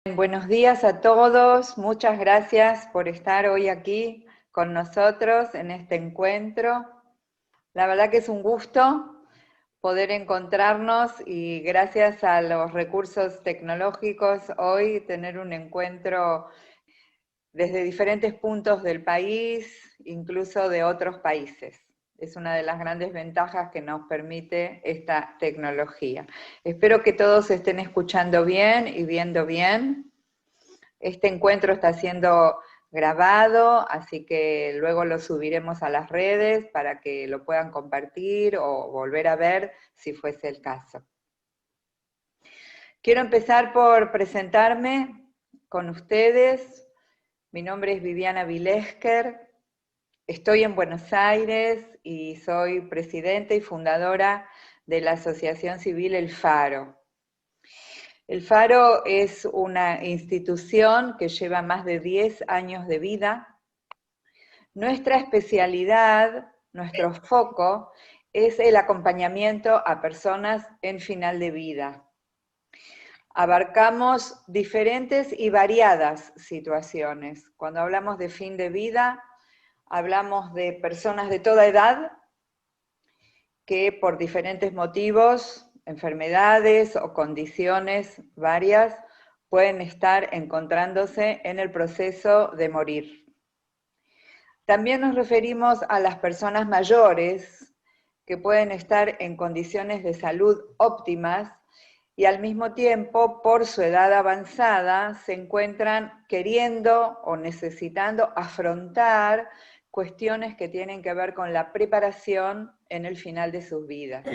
Buenos días a todos, muchas gracias por estar hoy aquí con nosotros en este encuentro. La verdad que es un gusto poder encontrarnos y gracias a los recursos tecnológicos hoy tener un encuentro desde diferentes puntos del país, incluso de otros países. Es una de las grandes ventajas que nos permite esta tecnología. Espero que todos estén escuchando bien y viendo bien. Este encuentro está siendo grabado, así que luego lo subiremos a las redes para que lo puedan compartir o volver a ver si fuese el caso. Quiero empezar por presentarme con ustedes. Mi nombre es Viviana Vilesker, estoy en Buenos Aires y soy presidenta y fundadora de la Asociación Civil El Faro. El Faro es una institución que lleva más de 10 años de vida. Nuestra especialidad, nuestro foco, es el acompañamiento a personas en final de vida. Abarcamos diferentes y variadas situaciones. Cuando hablamos de fin de vida, hablamos de personas de toda edad que por diferentes motivos, enfermedades o condiciones varias, pueden estar encontrándose en el proceso de morir. También nos referimos a las personas mayores que pueden estar en condiciones de salud óptimas y al mismo tiempo, por su edad avanzada, se encuentran queriendo o necesitando afrontar cuestiones que tienen que ver con la preparación en el final de sus vidas.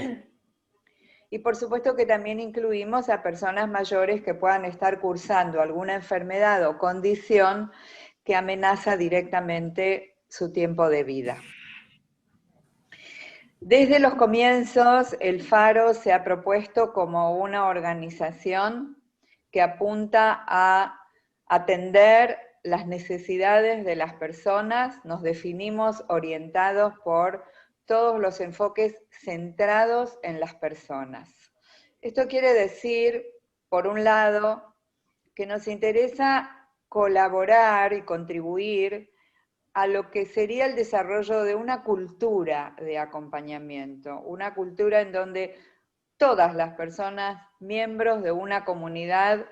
Y por supuesto que también incluimos a personas mayores que puedan estar cursando alguna enfermedad o condición que amenaza directamente su tiempo de vida. Desde los comienzos, el Faro se ha propuesto como una organización que apunta a atender las necesidades de las personas. Nos definimos orientados por todos los enfoques centrados en las personas. Esto quiere decir, por un lado, que nos interesa colaborar y contribuir a lo que sería el desarrollo de una cultura de acompañamiento, una cultura en donde todas las personas, miembros de una comunidad,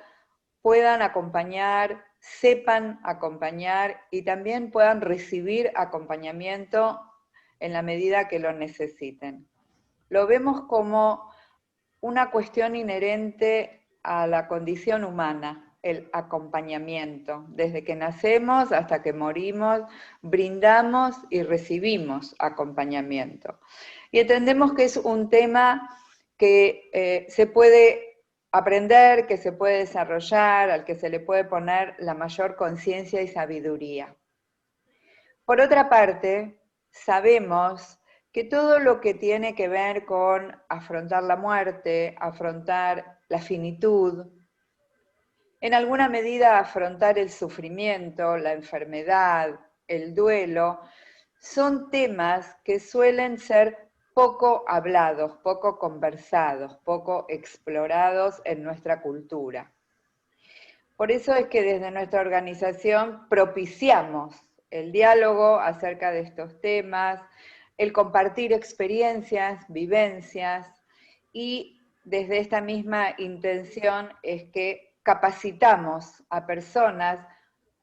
puedan acompañar, sepan acompañar y también puedan recibir acompañamiento en la medida que lo necesiten. Lo vemos como una cuestión inherente a la condición humana, el acompañamiento. Desde que nacemos hasta que morimos, brindamos y recibimos acompañamiento. Y entendemos que es un tema que se puede aprender, que se puede desarrollar, al que se le puede poner la mayor conciencia y sabiduría. Por otra parte, sabemos que todo lo que tiene que ver con afrontar la muerte, afrontar la finitud, en alguna medida afrontar el sufrimiento, la enfermedad, el duelo, son temas que suelen ser poco hablados, poco conversados, poco explorados en nuestra cultura. Por eso es que desde nuestra organización propiciamos el diálogo acerca de estos temas, el compartir experiencias, vivencias, y desde esta misma intención es que capacitamos a personas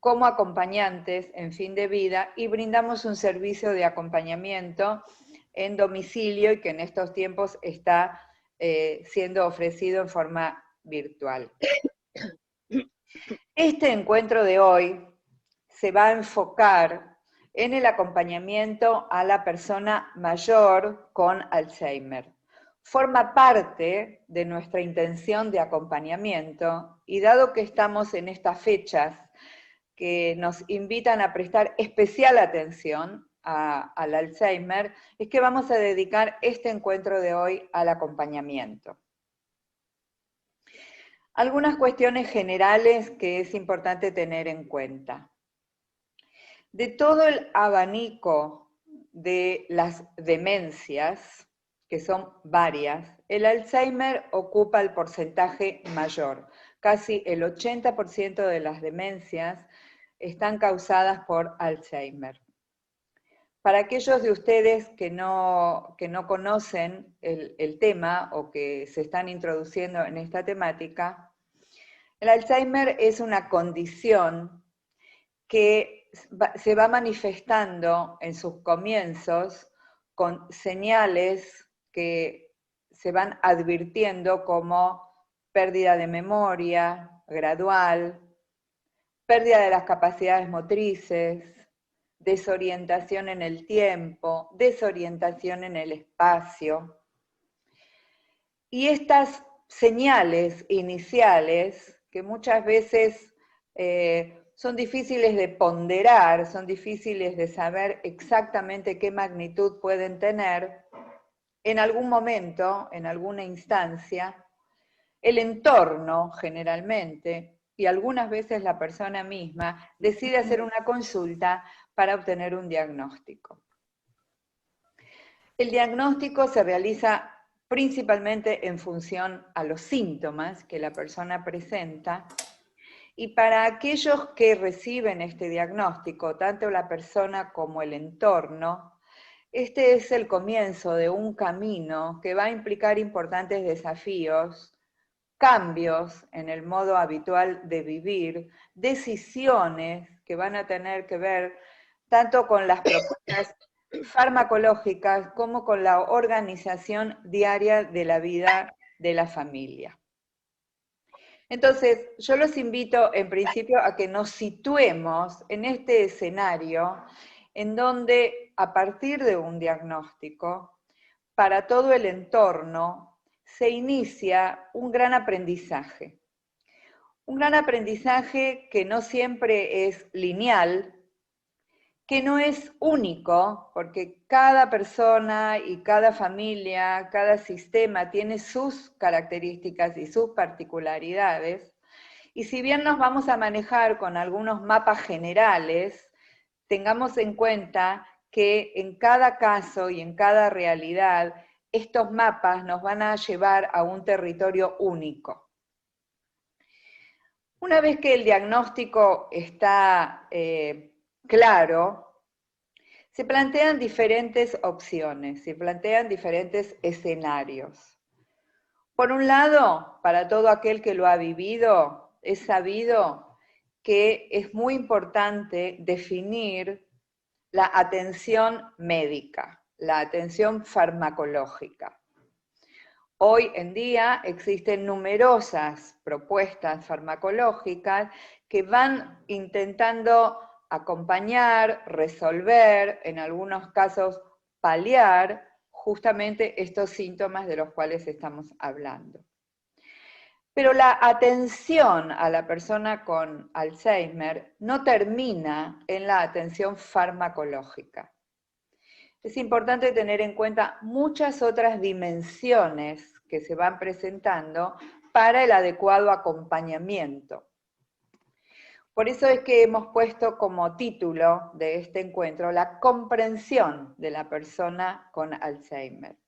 como acompañantes en fin de vida y brindamos un servicio de acompañamiento en domicilio y que en estos tiempos está siendo ofrecido en forma virtual. Este encuentro de hoy se va a enfocar en el acompañamiento a la persona mayor con Alzheimer. Forma parte de nuestra intención de acompañamiento y dado que estamos en estas fechas que nos invitan a prestar especial atención al Alzheimer, es que vamos a dedicar este encuentro de hoy al acompañamiento. Algunas cuestiones generales que es importante tener en cuenta. De todo el abanico de las demencias, que son varias, el Alzheimer ocupa el porcentaje mayor. casi el 80% de las demencias están causadas por Alzheimer. Para aquellos de ustedes que no conocen el tema o que se están introduciendo en esta temática, el Alzheimer es una condición que se va manifestando en sus comienzos con señales que se van advirtiendo como pérdida de memoria gradual, pérdida de las capacidades motrices, desorientación en el tiempo, desorientación en el espacio. Y estas señales iniciales, que muchas veces son difíciles de ponderar, son difíciles de saber exactamente qué magnitud pueden tener, en algún momento, en alguna instancia, el entorno generalmente, y algunas veces la persona misma, decide hacer una consulta para obtener un diagnóstico. El diagnóstico se realiza principalmente en función a los síntomas que la persona presenta, y para aquellos que reciben este diagnóstico, tanto la persona como el entorno, este es el comienzo de un camino que va a implicar importantes desafíos, cambios en el modo habitual de vivir, decisiones que van a tener que ver tanto con las propuestas farmacológicas como con la organización diaria de la vida de la familia. Entonces, yo los invito en principio a que nos situemos en este escenario en donde a partir de un diagnóstico, para todo el entorno, se inicia un gran aprendizaje. Un gran aprendizaje que no siempre es lineal, que no es único, porque cada persona y cada familia, cada sistema tiene sus características y sus particularidades, y si bien nos vamos a manejar con algunos mapas generales, tengamos en cuenta que en cada caso y en cada realidad, estos mapas nos van a llevar a un territorio único. Una vez que el diagnóstico está claro, se plantean diferentes opciones, se plantean diferentes escenarios. Por un lado, para todo aquel que lo ha vivido, es sabido que es muy importante definir la atención médica, la atención farmacológica. Hoy en día existen numerosas propuestas farmacológicas que van intentando acompañar, resolver, en algunos casos paliar, justamente estos síntomas de los cuales estamos hablando. Pero la atención a la persona con Alzheimer no termina en la atención farmacológica. Es importante tener en cuenta muchas otras dimensiones que se van presentando para el adecuado acompañamiento. Por eso es que hemos puesto como título de este encuentro la comprensión de la persona con Alzheimer.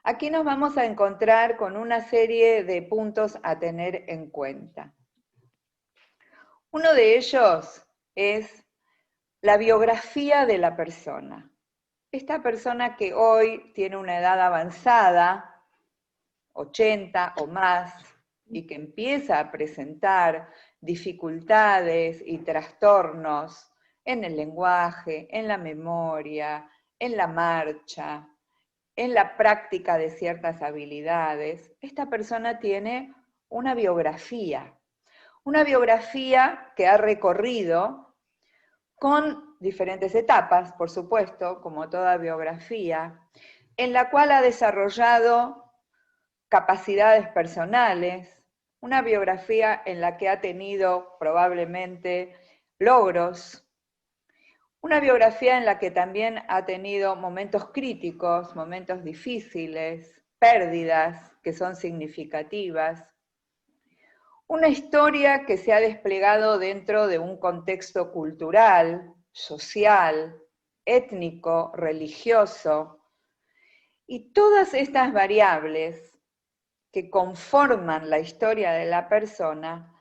Aquí nos vamos a encontrar con una serie de puntos a tener en cuenta. Uno de ellos es la biografía de la persona. Esta persona que hoy tiene una edad avanzada, 80 o más, y que empieza a presentar dificultades y trastornos en el lenguaje, en la memoria, en la marcha, en la práctica de ciertas habilidades, esta persona tiene una biografía que ha recorrido con diferentes etapas, por supuesto, como toda biografía, en la cual ha desarrollado capacidades personales, una biografía en la que ha tenido probablemente logros, una biografía en la que también ha tenido momentos críticos, momentos difíciles, pérdidas que son significativas, una historia que se ha desplegado dentro de un contexto cultural, social, étnico, religioso, y todas estas variables que conforman la historia de la persona,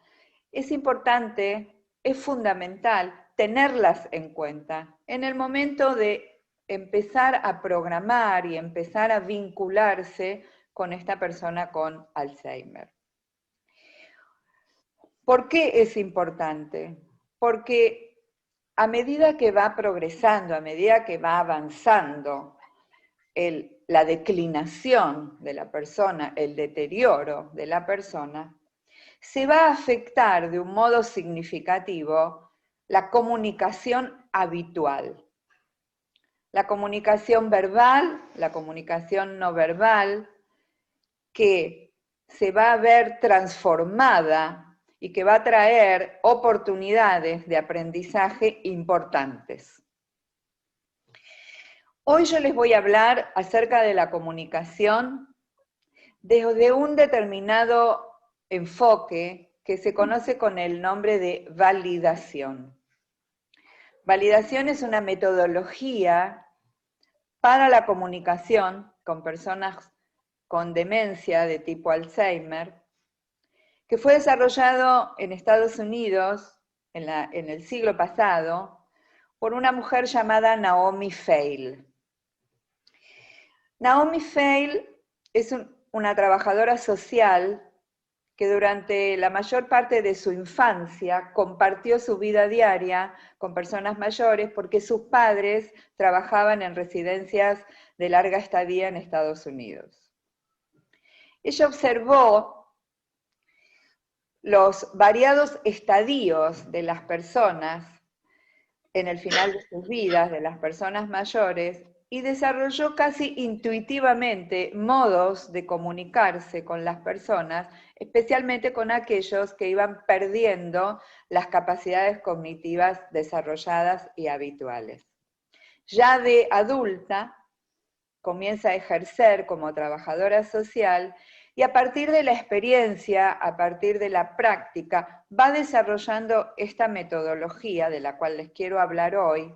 es importante, es fundamental tenerlas en cuenta en el momento de empezar a programar y empezar a vincularse con esta persona con Alzheimer. ¿Por qué es importante? Porque a medida que va progresando, a medida que va avanzando la declinación de la persona, el deterioro de la persona, se va a afectar de un modo significativo la comunicación habitual. La comunicación verbal, la comunicación no verbal, que se va a ver transformada y que va a traer oportunidades de aprendizaje importantes. Hoy yo les voy a hablar acerca de la comunicación desde un determinado enfoque que se conoce con el nombre de validación. Validación es una metodología para la comunicación con personas con demencia de tipo Alzheimer, que fue desarrollado en Estados Unidos en el siglo pasado por una mujer llamada Naomi Feil. Naomi Feil es una trabajadora social que durante la mayor parte de su infancia compartió su vida diaria con personas mayores porque sus padres trabajaban en residencias de larga estadía en Estados Unidos. Ella observó los variados estadios de las personas en el final de sus vidas, de las personas mayores, y desarrolló casi intuitivamente modos de comunicarse con las personas, especialmente con aquellos que iban perdiendo las capacidades cognitivas desarrolladas y habituales. Ya de adulta, comienza a ejercer como trabajadora social y a partir de la experiencia, a partir de la práctica, va desarrollando esta metodología de la cual les quiero hablar hoy,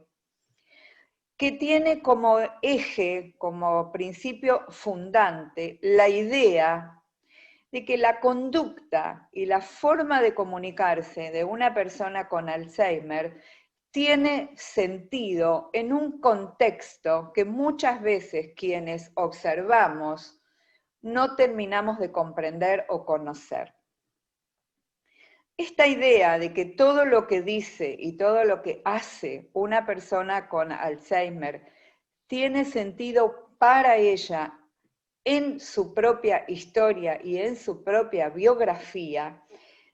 que tiene como eje, como principio fundante, la idea de que la conducta y la forma de comunicarse de una persona con Alzheimer tiene sentido en un contexto que muchas veces quienes observamos no terminamos de comprender o conocer. Esta idea de que todo lo que dice y todo lo que hace una persona con Alzheimer tiene sentido para ella en su propia historia y en su propia biografía,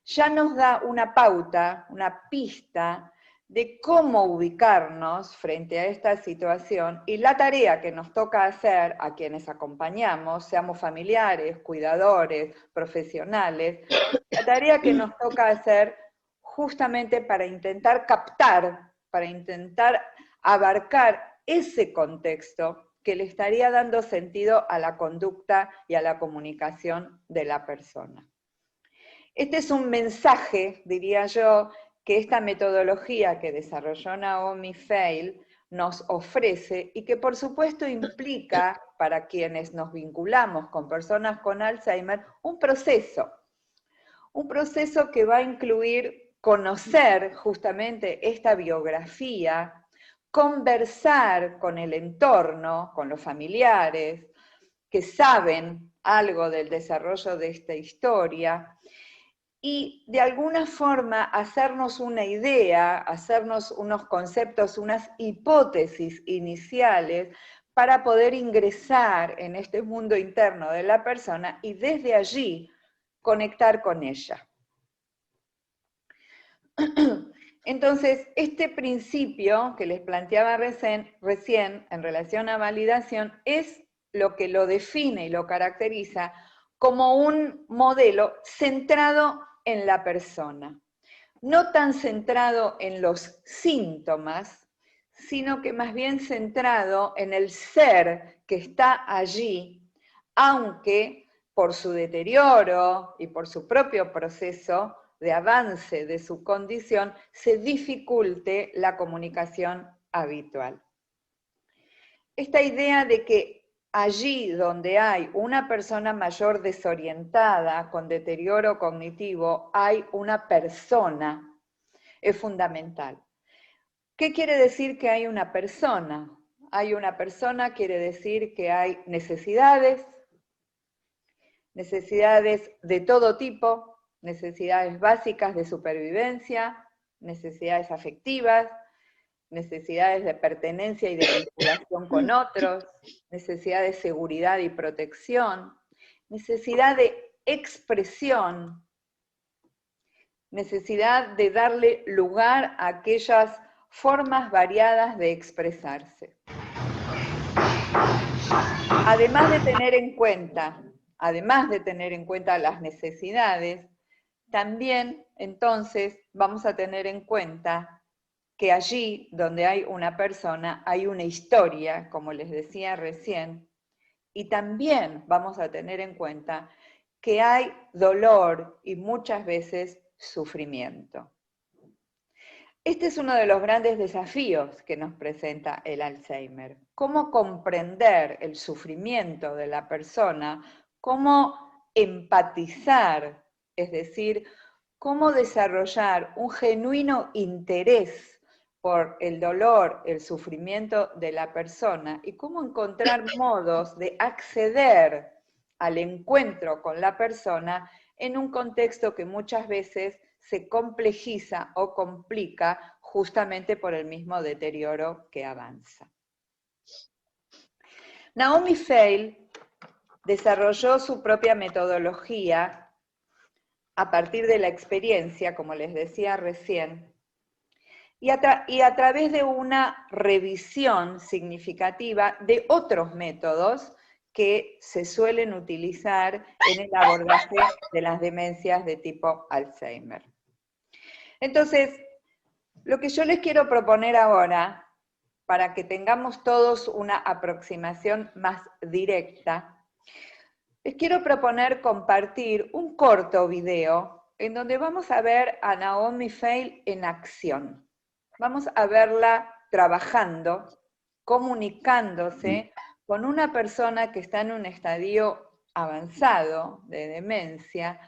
ya nos da una pauta, una pista de cómo ubicarnos frente a esta situación y la tarea que nos toca hacer a quienes acompañamos, seamos familiares, cuidadores, profesionales, la tarea que nos toca hacer justamente para intentar captar, para intentar abarcar ese contexto que le estaría dando sentido a la conducta y a la comunicación de la persona. Este es un mensaje, diría yo, que esta metodología que desarrolló Naomi Feil nos ofrece y que por supuesto implica para quienes nos vinculamos con personas con Alzheimer un proceso que va a incluir conocer justamente esta biografía, conversar con el entorno, con los familiares que saben algo del desarrollo de esta historia, y de alguna forma hacernos una idea, hacernos unos conceptos, unas hipótesis iniciales para poder ingresar en este mundo interno de la persona y desde allí conectar con ella. Entonces, este principio que les planteaba recién en relación a validación es lo que lo define y lo caracteriza como un modelo centrado en la persona, no tan centrado en los síntomas, sino que más bien centrado en el ser que está allí, aunque por su deterioro y por su propio proceso de avance de su condición, se dificulte la comunicación habitual. Esta idea de que allí donde hay una persona mayor desorientada, con deterioro cognitivo, hay una persona. Es fundamental. ¿Qué quiere decir que hay una persona? Hay una persona quiere decir que hay necesidades de todo tipo, necesidades básicas de supervivencia, necesidades afectivas, necesidades de pertenencia y de vinculación con otros, necesidad de seguridad y protección, necesidad de expresión, necesidad de darle lugar a aquellas formas variadas de expresarse. Además de tener en cuenta las necesidades, también entonces vamos a tener en cuenta que allí donde hay una persona hay una historia, como les decía recién, y también vamos a tener en cuenta que hay dolor y muchas veces sufrimiento. Este es uno de los grandes desafíos que nos presenta el Alzheimer. Cómo comprender el sufrimiento de la persona, cómo empatizar, es decir, cómo desarrollar un genuino interés por el dolor, el sufrimiento de la persona y cómo encontrar modos de acceder al encuentro con la persona en un contexto que muchas veces se complejiza o complica justamente por el mismo deterioro que avanza. Naomi Feil desarrolló su propia metodología a partir de la experiencia, como les decía recién, y a través de una revisión significativa de otros métodos que se suelen utilizar en el abordaje de las demencias de tipo Alzheimer. Entonces, lo que yo les quiero proponer ahora, para que tengamos todos una aproximación más directa, les quiero proponer compartir un corto video en donde vamos a ver a Naomi Feil en acción. Vamos a verla trabajando, comunicándose con una persona que está en un estadio avanzado de demencia,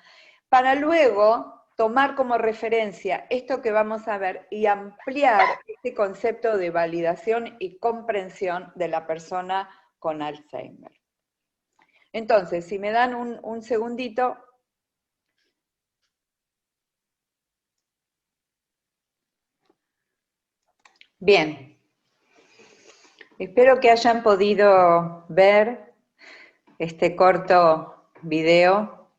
para luego tomar como referencia esto que vamos a ver y ampliar este concepto de validación y comprensión de la persona con Alzheimer. Entonces, si me dan un segundito. Bien. Espero que hayan podido ver este corto video.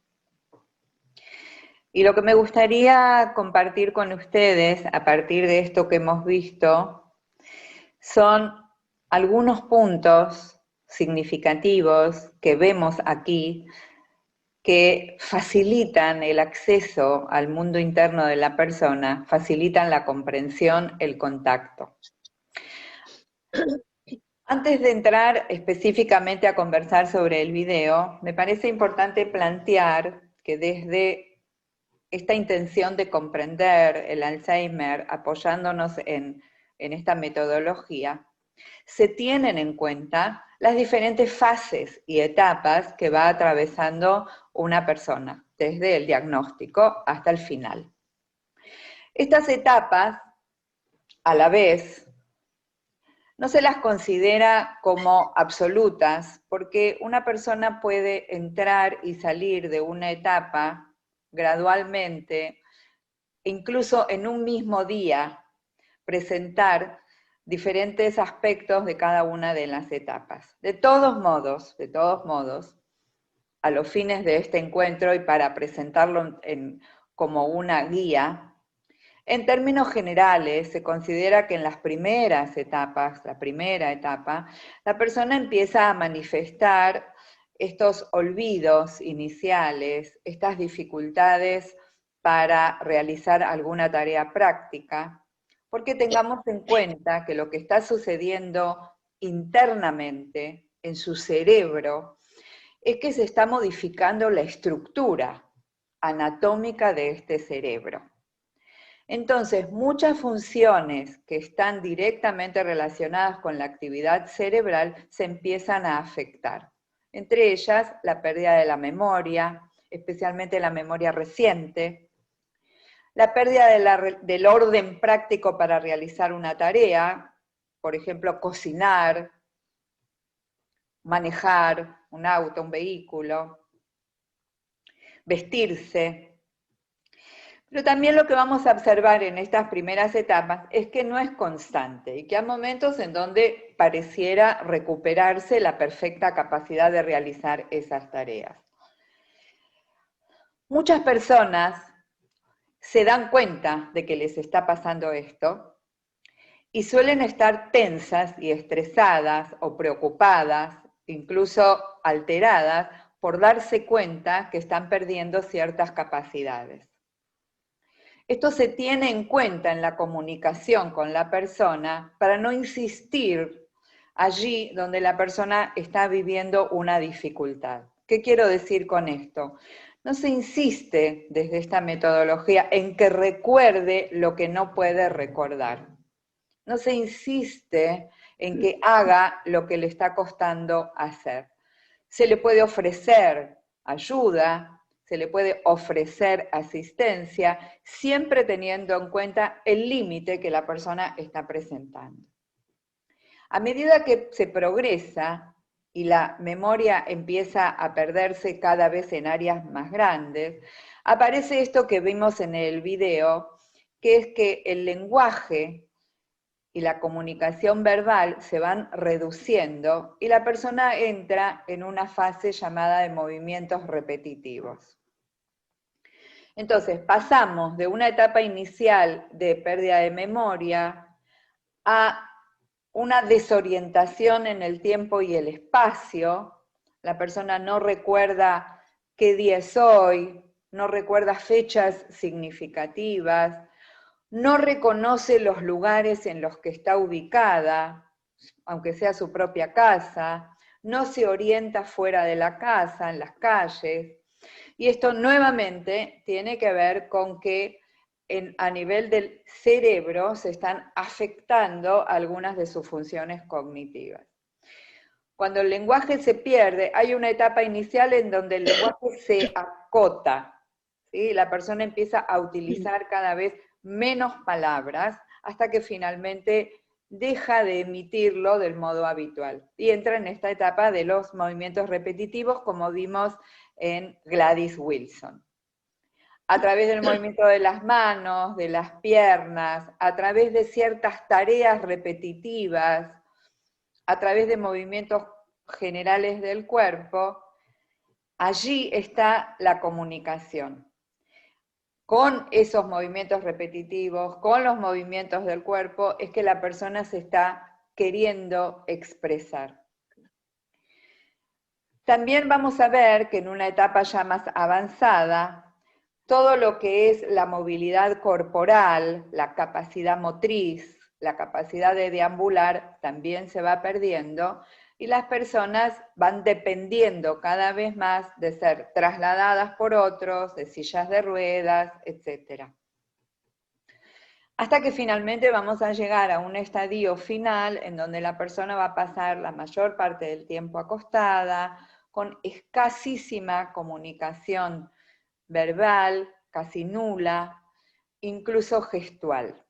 Y lo que me gustaría compartir con ustedes, a partir de esto que hemos visto, son algunos puntos significativos que vemos aquí que facilitan el acceso al mundo interno de la persona, facilitan la comprensión, el contacto. Antes de entrar específicamente a conversar sobre el video, me parece importante plantear que desde esta intención de comprender el Alzheimer, apoyándonos en esta metodología, se tienen en cuenta las diferentes fases y etapas que va atravesando una persona, desde el diagnóstico hasta el final. Estas etapas, a la vez, no se las considera como absolutas, porque una persona puede entrar y salir de una etapa gradualmente, incluso en un mismo día, presentar diferentes aspectos de cada una de las etapas. De todos modos, a los fines de este encuentro y para presentarlo como una guía, en términos generales se considera que en las primeras etapas, la primera etapa, la persona empieza a manifestar estos olvidos iniciales, estas dificultades para realizar alguna tarea práctica, porque tengamos en cuenta que lo que está sucediendo internamente en su cerebro es que se está modificando la estructura anatómica de este cerebro. Entonces, muchas funciones que están directamente relacionadas con la actividad cerebral se empiezan a afectar. Entre ellas, la pérdida de la memoria, especialmente la memoria reciente, la pérdida del orden práctico para realizar una tarea, por ejemplo, cocinar, manejar un auto, un vehículo, vestirse. Pero también lo que vamos a observar en estas primeras etapas es que no es constante y que hay momentos en donde pareciera recuperarse la perfecta capacidad de realizar esas tareas. Muchas personas se dan cuenta de que les está pasando esto y suelen estar tensas y estresadas o preocupadas, incluso alteradas, por darse cuenta que están perdiendo ciertas capacidades. Esto se tiene en cuenta en la comunicación con la persona para no insistir allí donde la persona está viviendo una dificultad. ¿Qué quiero decir con esto? No se insiste desde esta metodología en que recuerde lo que no puede recordar. No se insiste en que haga lo que le está costando hacer. Se le puede ofrecer ayuda, se le puede ofrecer asistencia, siempre teniendo en cuenta el límite que la persona está presentando. A medida que se progresa y la memoria empieza a perderse cada vez en áreas más grandes, aparece esto que vimos en el video, que es que el lenguaje y la comunicación verbal se van reduciendo y la persona entra en una fase llamada de movimientos repetitivos. Entonces, pasamos de una etapa inicial de pérdida de memoria a una desorientación en el tiempo y el espacio. La persona no recuerda qué día es hoy, no recuerda fechas significativas, no reconoce los lugares en los que está ubicada, aunque sea su propia casa, no se orienta fuera de la casa, en las calles, y esto nuevamente tiene que ver con que a nivel del cerebro se están afectando algunas de sus funciones cognitivas. Cuando el lenguaje se pierde, hay una etapa inicial en donde el lenguaje se acota, ¿sí? La persona empieza a utilizar cada vez menos palabras hasta que finalmente deja de emitirlo del modo habitual y entra en esta etapa de los movimientos repetitivos, como vimos en Gladys Wilson. A través del movimiento de las manos, de las piernas, a través de ciertas tareas repetitivas, a través de movimientos generales del cuerpo, allí está la comunicación. Con esos movimientos repetitivos, con los movimientos del cuerpo, es que la persona se está queriendo expresar. También vamos a ver que en una etapa ya más avanzada, todo lo que es la movilidad corporal, la capacidad motriz, la capacidad de deambular también se va perdiendo y las personas van dependiendo cada vez más de ser trasladadas por otros, de sillas de ruedas, etc. Hasta que finalmente vamos a llegar a un estadio final en donde la persona va a pasar la mayor parte del tiempo acostada, con escasísima comunicación verbal, casi nula, incluso gestual.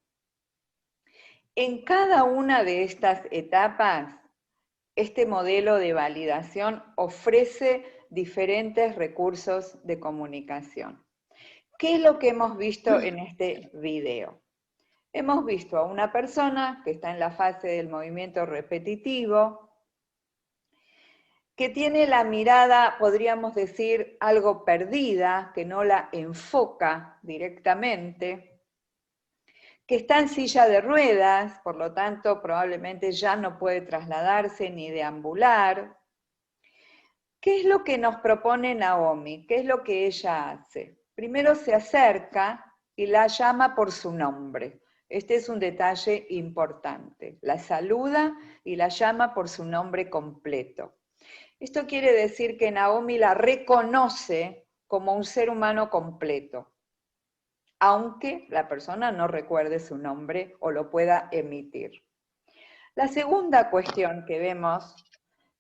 En cada una de estas etapas, este modelo de validación ofrece diferentes recursos de comunicación. ¿Qué es lo que hemos visto en este video? Hemos visto a una persona que está en la fase del movimiento repetitivo, que tiene la mirada, podríamos decir, algo perdida, que no la enfoca directamente, que está en silla de ruedas, por lo tanto probablemente ya no puede trasladarse ni deambular. ¿Qué es lo que nos propone Naomi? ¿Qué es lo que ella hace? Primero se acerca y la llama por su nombre. Este es un detalle importante. La saluda y la llama por su nombre completo. Esto quiere decir que Naomi la reconoce como un ser humano completo. aunque la persona no recuerde su nombre o lo pueda emitir. La segunda cuestión que vemos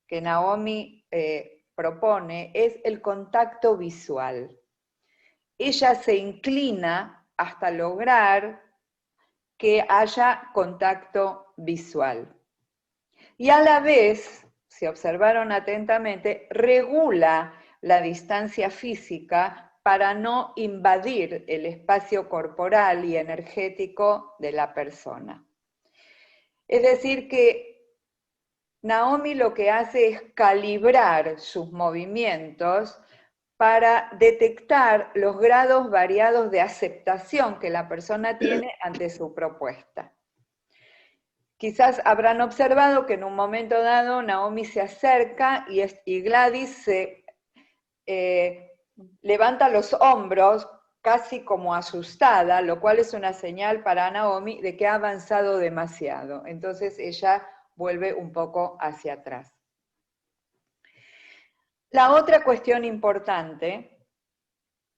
que Naomi propone es el contacto visual. Ella se inclina hasta lograr que haya contacto visual. Y a la vez, si observaron atentamente, regula la distancia física para no invadir el espacio corporal y energético de la persona. Es decir, que Naomi lo que hace es calibrar sus movimientos para detectar los grados variados de aceptación que la persona tiene ante su propuesta. Quizás habrán observado que en un momento dado Naomi se acerca y Gladys se levanta los hombros casi como asustada, lo cual es una señal para Naomi de que ha avanzado demasiado. Entonces ella vuelve un poco hacia atrás. La otra cuestión importante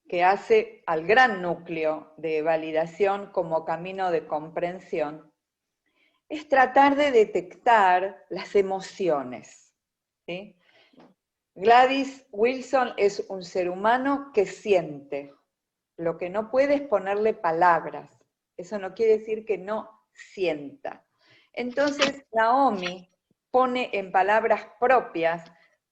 que hace al gran núcleo de validación como camino de comprensión es tratar de detectar las emociones, ¿sí? Gladys Wilson es un ser humano que siente. Lo que no puede es ponerle palabras. Eso no quiere decir que no sienta. Entonces, Naomi pone en palabras propias,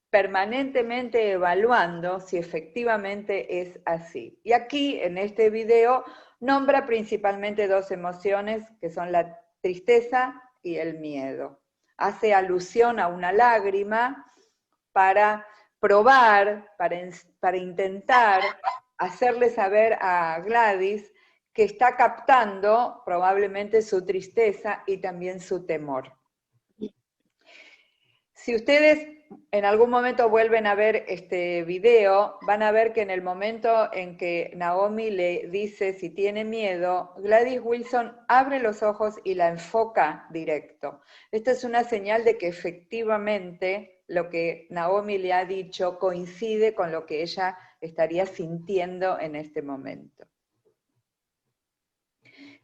permanentemente evaluando si efectivamente es así. Y aquí, en este video, nombra principalmente dos emociones, que son la tristeza y el miedo. Hace alusión a una lágrima para probar, para intentar hacerle saber a Gladys que está captando probablemente su tristeza y también su temor. Si ustedes en algún momento vuelven a ver este video, van a ver que en el momento en que Naomi le dice si tiene miedo, Gladys Wilson abre los ojos y la enfoca directo. Esta es una señal de que efectivamente lo que Naomi le ha dicho coincide con lo que ella estaría sintiendo en este momento.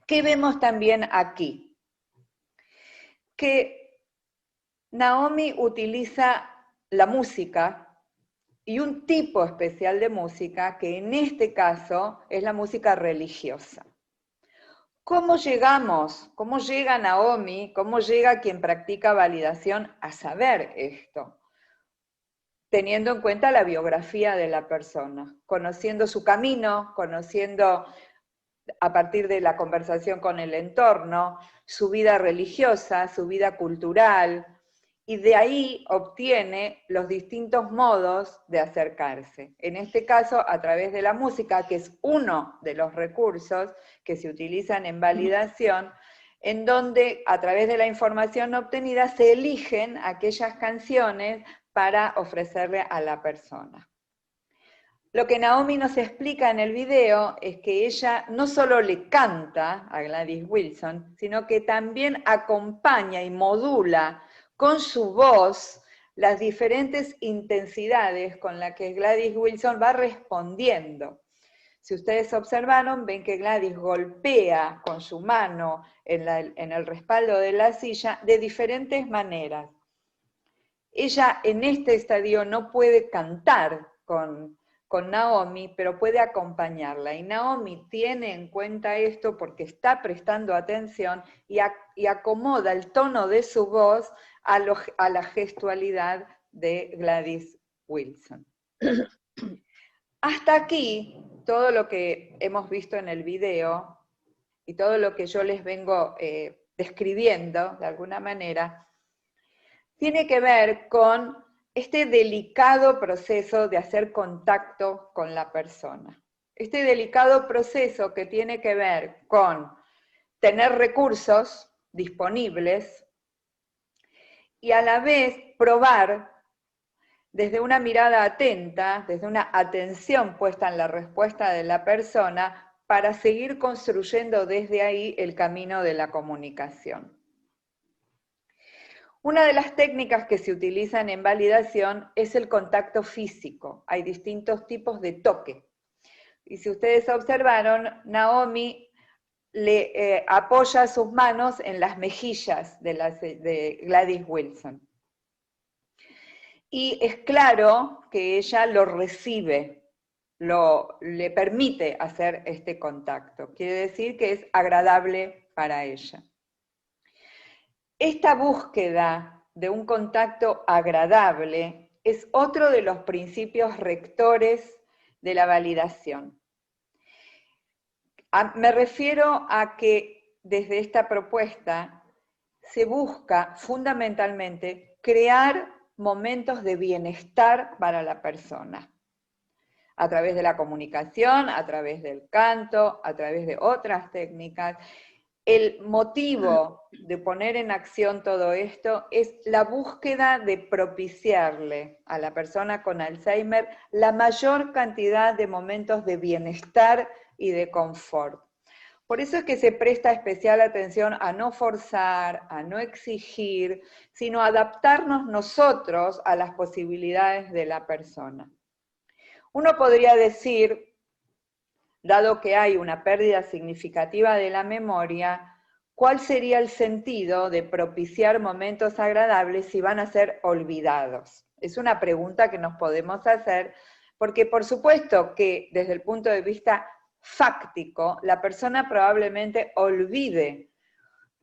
¿Qué vemos también aquí? Que Naomi utiliza la música y un tipo especial de música que en este caso es la música religiosa. ¿Cómo llegamos? ¿Cómo llega Naomi? ¿Cómo llega quien practica validación a saber esto? Teniendo en cuenta la biografía de la persona, conociendo su camino, conociendo a partir de la conversación con el entorno, su vida religiosa, su vida cultural, y de ahí obtiene los distintos modos de acercarse. En este caso, a través de la música, que es uno de los recursos que se utilizan en validación, en donde a través de la información obtenida se eligen aquellas canciones para ofrecerle a la persona. Lo que Naomi nos explica en el video es que ella no solo le canta a Gladys Wilson, sino que también acompaña y modula con su voz las diferentes intensidades con las que Gladys Wilson va respondiendo. Si ustedes observaron, ven que Gladys golpea con su mano en el respaldo de la silla de diferentes maneras. Ella en este estadio no puede cantar con Naomi, pero puede acompañarla. Y Naomi tiene en cuenta esto porque está prestando atención y acomoda el tono de su voz a la gestualidad de Gladys Wilson. Hasta aquí, todo lo que hemos visto en el video y todo lo que yo les vengo describiendo de alguna manera, tiene que ver con este delicado proceso de hacer contacto con la persona. Este delicado proceso que tiene que ver con tener recursos disponibles y a la vez probar desde una mirada atenta, desde una atención puesta en la respuesta de la persona, para seguir construyendo desde ahí el camino de la comunicación. Una de las técnicas que se utilizan en validación es el contacto físico. Hay distintos tipos de toque. Y si ustedes observaron, Naomi le apoya sus manos en las mejillas de Gladys Wilson. Y es claro que ella lo recibe, le permite hacer este contacto. Quiere decir que es agradable para ella. Esta búsqueda de un contacto agradable es otro de los principios rectores de la validación. Me refiero a que desde esta propuesta se busca fundamentalmente crear momentos de bienestar para la persona, a través de la comunicación, a través del canto, a través de otras técnicas. El motivo de poner en acción todo esto es la búsqueda de propiciarle a la persona con Alzheimer la mayor cantidad de momentos de bienestar y de confort. Por eso es que se presta especial atención a no forzar, a no exigir, sino a adaptarnos nosotros a las posibilidades de la persona. Uno podría decir, dado que hay una pérdida significativa de la memoria, ¿cuál sería el sentido de propiciar momentos agradables si van a ser olvidados? Es una pregunta que nos podemos hacer, porque por supuesto que desde el punto de vista fáctico, la persona probablemente olvide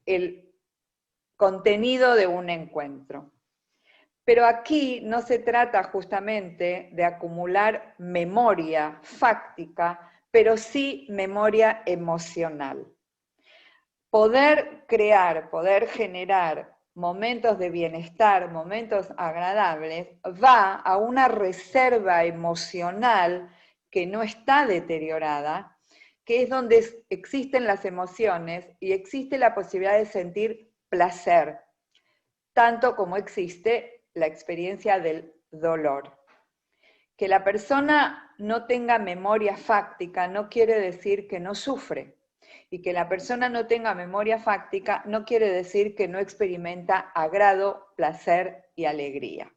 el contenido de un encuentro. Pero aquí no se trata justamente de acumular memoria fáctica, pero sí memoria emocional. Poder crear, poder generar momentos de bienestar, momentos agradables, va a una reserva emocional que no está deteriorada, que es donde existen las emociones y existe la posibilidad de sentir placer, tanto como existe la experiencia del dolor. Que la persona no tenga memoria fáctica no quiere decir que no sufre, y que la persona no tenga memoria fáctica no quiere decir que no experimenta agrado, placer y alegría.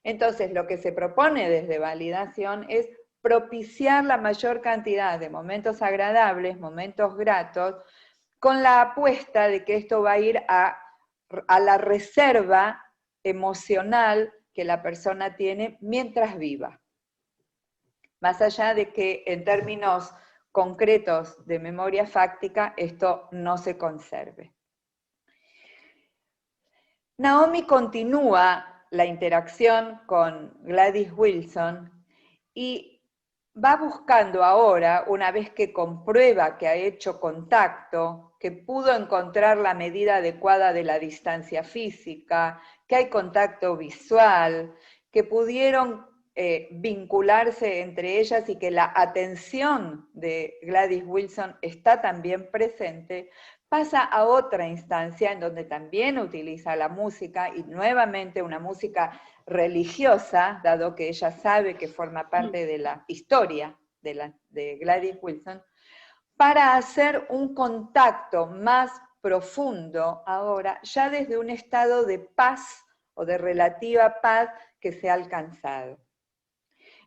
Entonces, lo que se propone desde validación es propiciar la mayor cantidad de momentos agradables, momentos gratos, con la apuesta de que esto va a ir a la reserva emocional que la persona tiene mientras viva. Más allá de que en términos concretos de memoria fáctica esto no se conserve. Naomi continúa la interacción con Gladys Wilson y va buscando ahora, una vez que comprueba que ha hecho contacto, que pudo encontrar la medida adecuada de la distancia física, que hay contacto visual, que pudieron vincularse entre ellas y que la atención de Gladys Wilson está también presente, pasa a otra instancia en donde también utiliza la música, y nuevamente una música religiosa, dado que ella sabe que forma parte de la historia de Gladys Wilson, para hacer un contacto más profundo ahora, ya desde un estado de paz o de relativa paz que se ha alcanzado.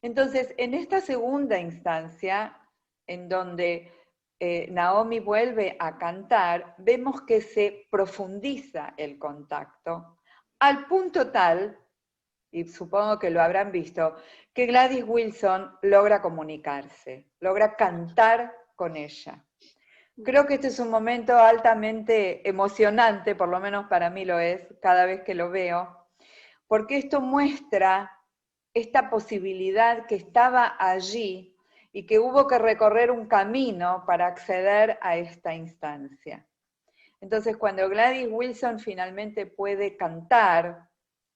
Entonces, en esta segunda instancia, en donde Naomi vuelve a cantar, vemos que se profundiza el contacto, al punto tal, y supongo que lo habrán visto, que Gladys Wilson logra comunicarse, logra cantar con ella. Creo que este es un momento altamente emocionante, por lo menos para mí lo es, cada vez que lo veo, porque esto muestra esta posibilidad que estaba allí y que hubo que recorrer un camino para acceder a esta instancia. Entonces, cuando Gladys Wilson finalmente puede cantar,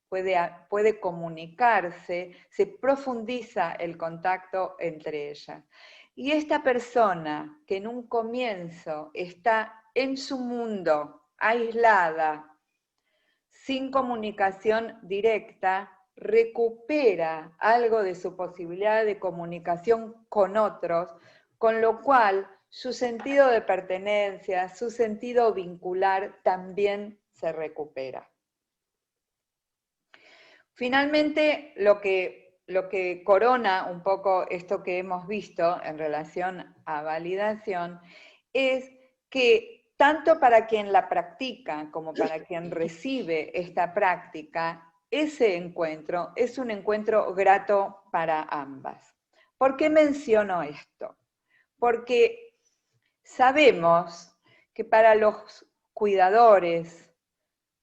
puede comunicarse, se profundiza el contacto entre ellas. Y esta persona que en un comienzo está en su mundo, aislada, sin comunicación directa, recupera algo de su posibilidad de comunicación con otros, con lo cual su sentido de pertenencia, su sentido vincular también se recupera. Finalmente, lo que lo que corona un poco esto que hemos visto en relación a validación es que tanto para quien la practica como para quien recibe esta práctica, ese encuentro es un encuentro grato para ambas. ¿Por qué menciono esto? Porque sabemos que para los cuidadores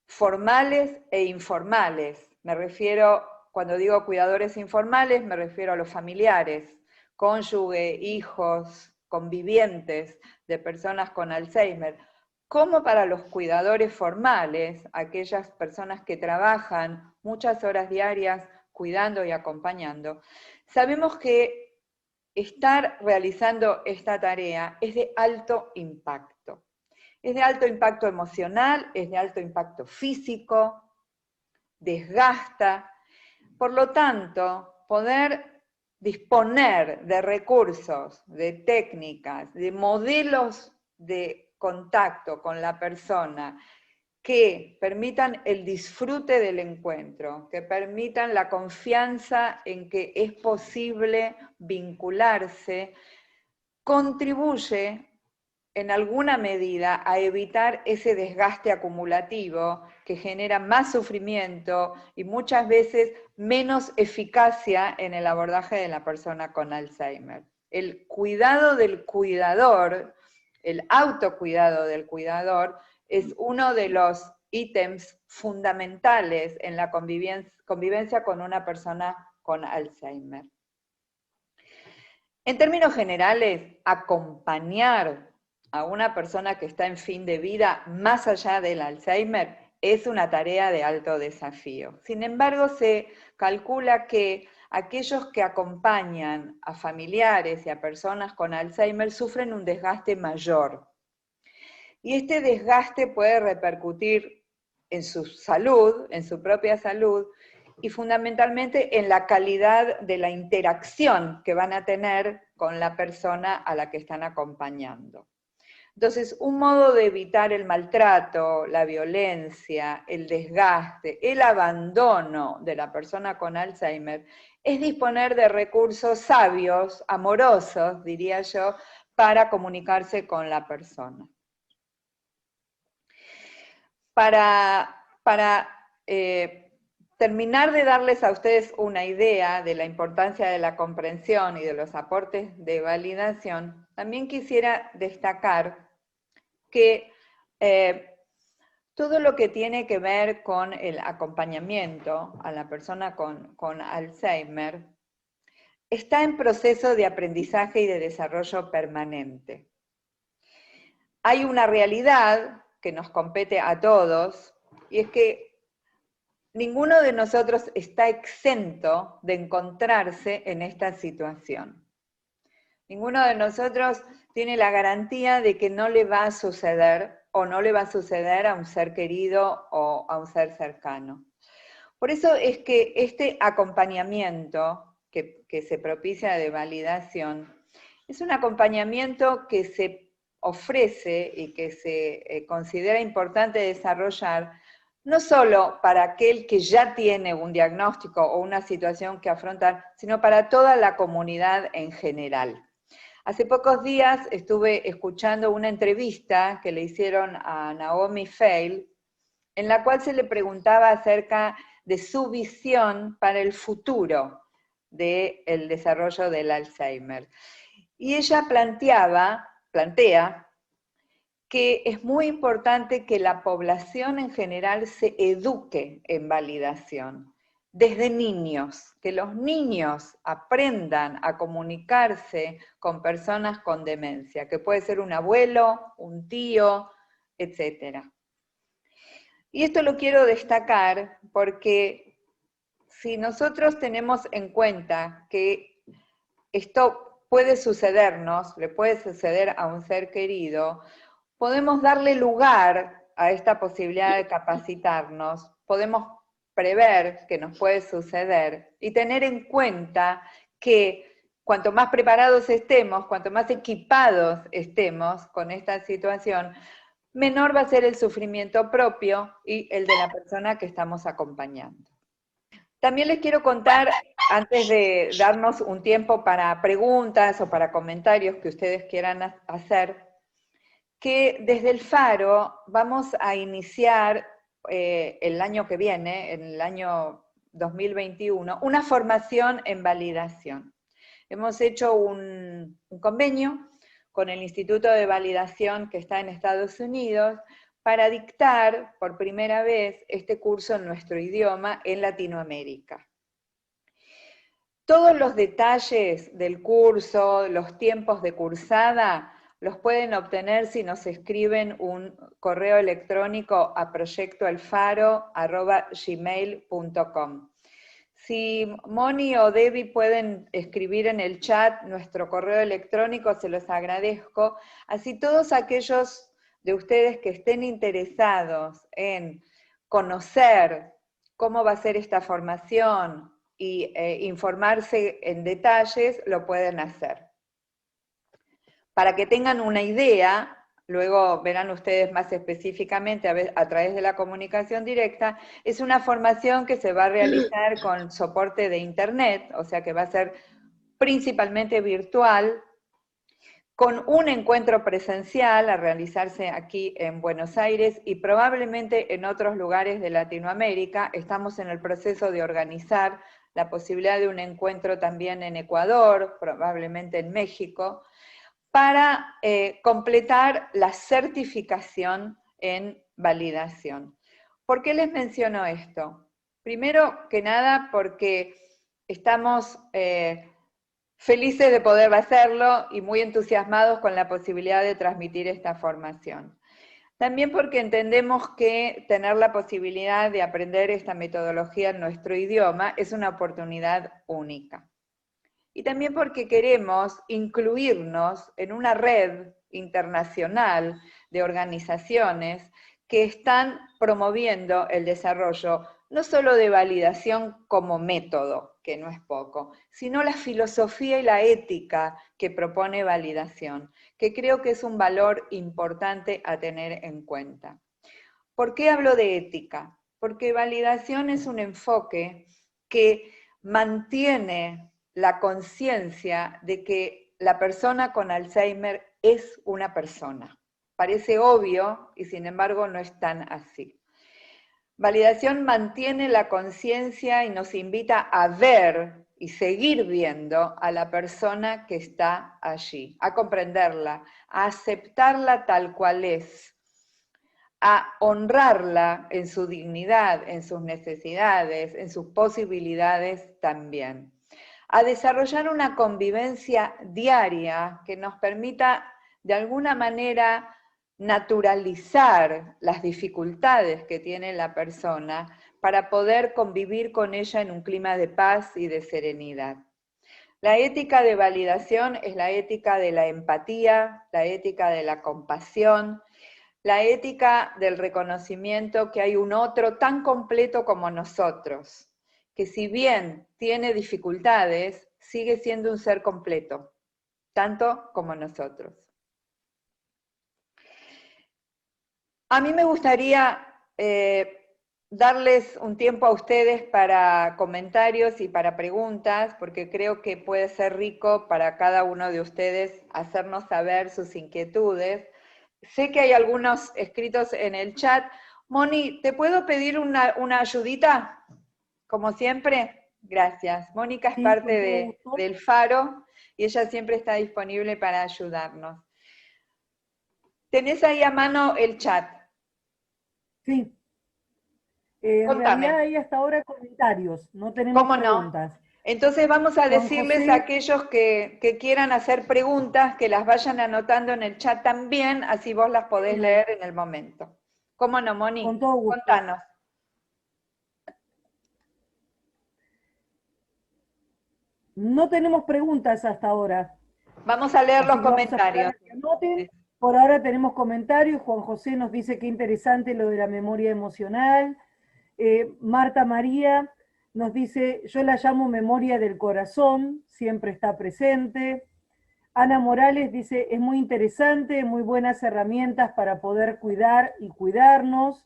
formales e informales, me refiero, cuando digo cuidadores informales, me refiero a los familiares, cónyuge, hijos, convivientes de personas con Alzheimer, como para los cuidadores formales, aquellas personas que trabajan muchas horas diarias cuidando y acompañando. Sabemos que estar realizando esta tarea es de alto impacto. Es de alto impacto emocional, es de alto impacto físico, desgasta. Por lo tanto, poder disponer de recursos, de técnicas, de modelos de contacto con la persona que permitan el disfrute del encuentro, que permitan la confianza en que es posible vincularse, contribuye en alguna medida a evitar ese desgaste acumulativo que genera más sufrimiento y muchas veces menos eficacia en el abordaje de la persona con Alzheimer. El cuidado del cuidador, el autocuidado del cuidador, es uno de los ítems fundamentales en la convivencia con una persona con Alzheimer. En términos generales, acompañar a una persona que está en fin de vida más allá del Alzheimer es una tarea de alto desafío. Sin embargo, se calcula que aquellos que acompañan a familiares y a personas con Alzheimer sufren un desgaste mayor. Y este desgaste puede repercutir en su salud, en su propia salud, y fundamentalmente en la calidad de la interacción que van a tener con la persona a la que están acompañando. Entonces, un modo de evitar el maltrato, la violencia, el desgaste, el abandono de la persona con Alzheimer es disponer de recursos sabios, amorosos, diría yo, para comunicarse con la persona. Para terminar de darles a ustedes una idea de la importancia de la comprensión y de los aportes de validación, también quisiera destacar que todo lo que tiene que ver con el acompañamiento a la persona con Alzheimer está en proceso de aprendizaje y de desarrollo permanente. Hay una realidad que nos compete a todos, y es que ninguno de nosotros está exento de encontrarse en esta situación. Ninguno de nosotros tiene la garantía de que no le va a suceder o no le va a suceder a un ser querido o a un ser cercano. Por eso es que este acompañamiento que se propicia de validación es un acompañamiento que se ofrece y que se considera importante desarrollar no solo para aquel que ya tiene un diagnóstico o una situación que afrontar, sino para toda la comunidad en general. Hace pocos días estuve escuchando una entrevista que le hicieron a Naomi Feil, en la cual se le preguntaba acerca de su visión para el futuro del desarrollo del Alzheimer. Y ella plantea que es muy importante que la población en general se eduque en validación, desde niños, que los niños aprendan a comunicarse con personas con demencia, que puede ser un abuelo, un tío, etc. Y esto lo quiero destacar porque si nosotros tenemos en cuenta que esto puede sucedernos, le puede suceder a un ser querido, podemos darle lugar a esta posibilidad de capacitarnos, podemos prever que nos puede suceder y tener en cuenta que cuanto más preparados estemos, cuanto más equipados estemos con esta situación, menor va a ser el sufrimiento propio y el de la persona que estamos acompañando. También les quiero contar antes de darnos un tiempo para preguntas o para comentarios que ustedes quieran hacer, que desde el Faro vamos a iniciar el año que viene, en el año 2021, una formación en validación. Hemos hecho un convenio con el Instituto de Validación que está en Estados Unidos para dictar por primera vez este curso en nuestro idioma en Latinoamérica. Todos los detalles del curso, los tiempos de cursada, los pueden obtener si nos escriben un correo electrónico a proyectoalfaro@gmail.com. Si Moni o Debbie pueden escribir en el chat nuestro correo electrónico, se los agradezco. Así todos aquellos de ustedes que estén interesados en conocer cómo va a ser esta formación y informarse en detalles, lo pueden hacer. Para que tengan una idea, luego verán ustedes más específicamente a través de la comunicación directa, es una formación que se va a realizar con soporte de internet, o sea que va a ser principalmente virtual, con un encuentro presencial a realizarse aquí en Buenos Aires y probablemente en otros lugares de Latinoamérica. Estamos en el proceso de organizar la posibilidad de un encuentro también en Ecuador, probablemente en México, para completar la certificación en validación. ¿Por qué les menciono esto? Primero que nada porque estamos felices de poder hacerlo y muy entusiasmados con la posibilidad de transmitir esta formación. También porque entendemos que tener la posibilidad de aprender esta metodología en nuestro idioma es una oportunidad única. Y también porque queremos incluirnos en una red internacional de organizaciones que están promoviendo el desarrollo no solo de validación como método, que no es poco, sino la filosofía y la ética que propone validación, que creo que es un valor importante a tener en cuenta. ¿Por qué hablo de ética? Porque validación es un enfoque que mantiene la conciencia de que la persona con Alzheimer es una persona. Parece obvio y sin embargo no es tan así. Validación mantiene la conciencia y nos invita a ver y seguir viendo a la persona que está allí, a comprenderla, a aceptarla tal cual es, a honrarla en su dignidad, en sus necesidades, en sus posibilidades también, a desarrollar una convivencia diaria que nos permita de alguna manera naturalizar las dificultades que tiene la persona para poder convivir con ella en un clima de paz y de serenidad. La ética de validación es la ética de la empatía, la ética de la compasión, la ética del reconocimiento que hay un otro tan completo como nosotros, que si bien tiene dificultades, sigue siendo un ser completo, tanto como nosotros. A mí me gustaría darles un tiempo a ustedes para comentarios y para preguntas, porque creo que puede ser rico para cada uno de ustedes hacernos saber sus inquietudes. Sé que hay algunos escritos en el chat. Moni, ¿te puedo pedir una ayudita? Como siempre, gracias. Mónica es Sí, parte del Faro y ella siempre está disponible para ayudarnos. ¿Tenés ahí a mano el chat? sí. En realidad Contame. hay hasta ahora comentarios, no tenemos ¿Cómo no? preguntas. Entonces vamos a Juan decirles a José, aquellos que quieran hacer preguntas, que las vayan anotando en el chat también, así vos las podés leer en el momento. ¿Cómo no, con Moni? todo gusto. Contanos. No tenemos preguntas hasta ahora, Vamos a leer los así que vamos a esperar comentarios. a que anoten. Por ahora tenemos comentarios. Juan José nos dice que interesante lo de la memoria emocional. Marta María nos dice, yo la llamo memoria del corazón, siempre está presente. Ana Morales dice, es muy interesante, muy buenas herramientas para poder cuidar y cuidarnos.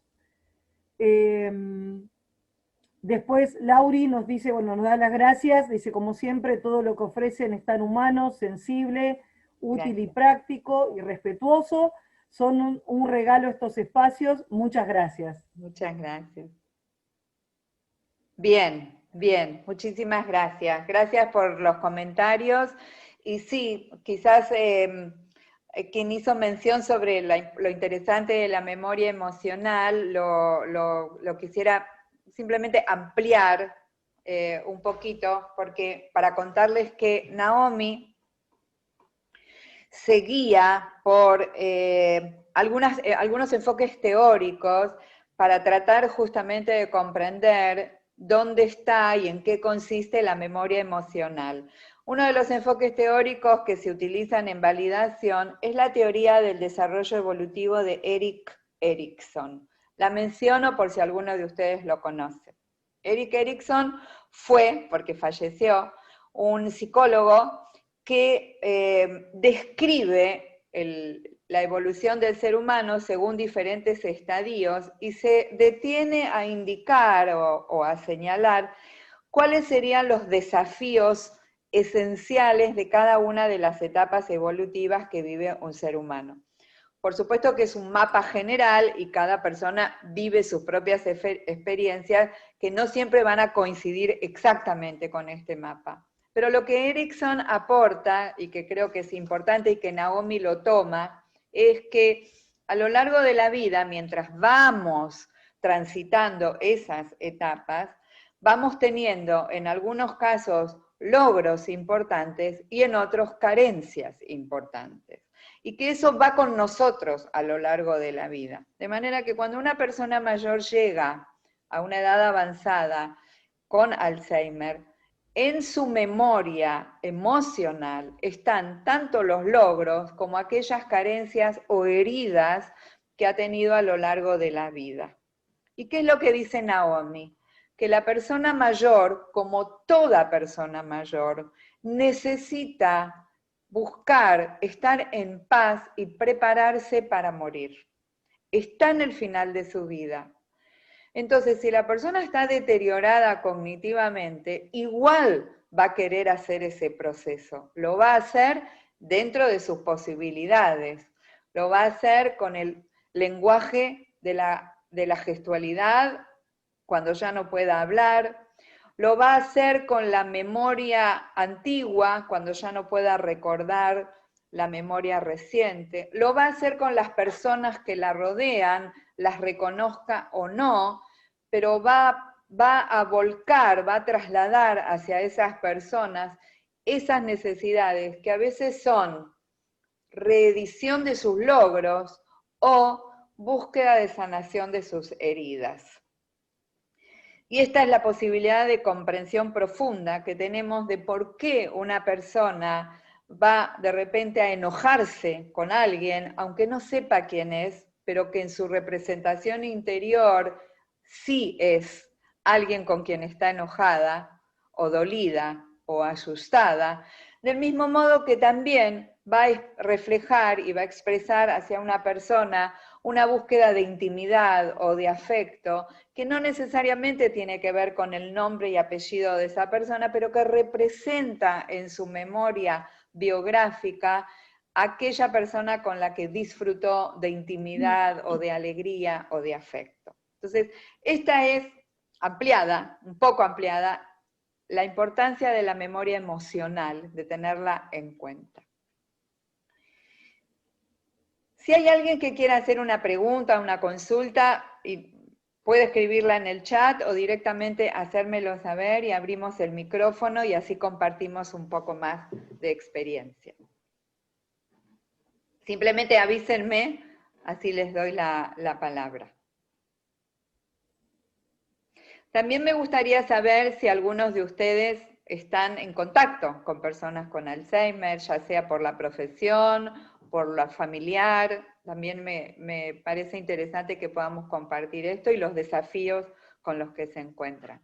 Después Lauri nos dice, bueno, nos da las gracias, dice, como siempre, todo lo que ofrecen es tan humano, sensible, útil y Gracias. práctico y respetuoso. Son un regalo estos espacios. Muchas gracias. Muchas gracias. Bien, bien, muchísimas gracias. Gracias por los comentarios. Y sí, quizás quien hizo mención sobre lo interesante de la memoria emocional, lo quisiera simplemente ampliar un poquito, porque para contarles que Naomi se guía por algunos enfoques teóricos para tratar justamente de comprender dónde está y en qué consiste la memoria emocional. Uno de los enfoques teóricos que se utilizan en validación es la teoría del desarrollo evolutivo de Erik Erikson. La menciono por si alguno de ustedes lo conoce. Erik Erikson fue, porque falleció, un psicólogo que describe la evolución del ser humano según diferentes estadios y se detiene a indicar o a señalar cuáles serían los desafíos esenciales de cada una de las etapas evolutivas que vive un ser humano. Por supuesto que es un mapa general y cada persona vive sus propias experiencias que no siempre van a coincidir exactamente con este mapa. Pero lo que Erikson aporta, y que creo que es importante y que Naomi lo toma, es que a lo largo de la vida, mientras vamos transitando esas etapas, vamos teniendo en algunos casos logros importantes y en otros carencias importantes. Y que eso va con nosotros a lo largo de la vida. De manera que cuando una persona mayor llega a una edad avanzada con Alzheimer, en su memoria emocional están tanto los logros como aquellas carencias o heridas que ha tenido a lo largo de la vida. ¿Y qué es lo que dice Naomi? Que la persona mayor, como toda persona mayor, necesita buscar estar en paz y prepararse para morir. Está en el final de su vida. Entonces, si la persona está deteriorada cognitivamente, igual va a querer hacer ese proceso. Lo va a hacer dentro de sus posibilidades. Lo va a hacer con el lenguaje de la gestualidad cuando ya no pueda hablar. Lo va a hacer con la memoria antigua cuando ya no pueda recordar la memoria reciente. Lo va a hacer con las personas que la rodean, las reconozca o no, pero va a volcar, va a trasladar hacia esas personas esas necesidades que a veces son reedición de sus logros o búsqueda de sanación de sus heridas. Y esta es la posibilidad de comprensión profunda que tenemos de por qué una persona va de repente a enojarse con alguien, aunque no sepa quién es, pero que en su representación interior sí es alguien con quien está enojada o dolida o asustada, del mismo modo que también va a reflejar y va a expresar hacia una persona una búsqueda de intimidad o de afecto que no necesariamente tiene que ver con el nombre y apellido de esa persona, pero que representa en su memoria biográfica aquella persona con la que disfrutó de intimidad o de alegría o de afecto. Entonces, esta es ampliada, un poco ampliada, la importancia de la memoria emocional, de tenerla en cuenta. Si hay alguien que quiera hacer una pregunta, una consulta, puede escribirla en el chat o directamente hacérmelo saber y abrimos el micrófono y así compartimos un poco más de experiencia. Simplemente avísenme, así les doy la palabra. También me gustaría saber si algunos de ustedes están en contacto con personas con Alzheimer, ya sea por la profesión, por la familiar. También me parece interesante que podamos compartir esto y los desafíos con los que se encuentran.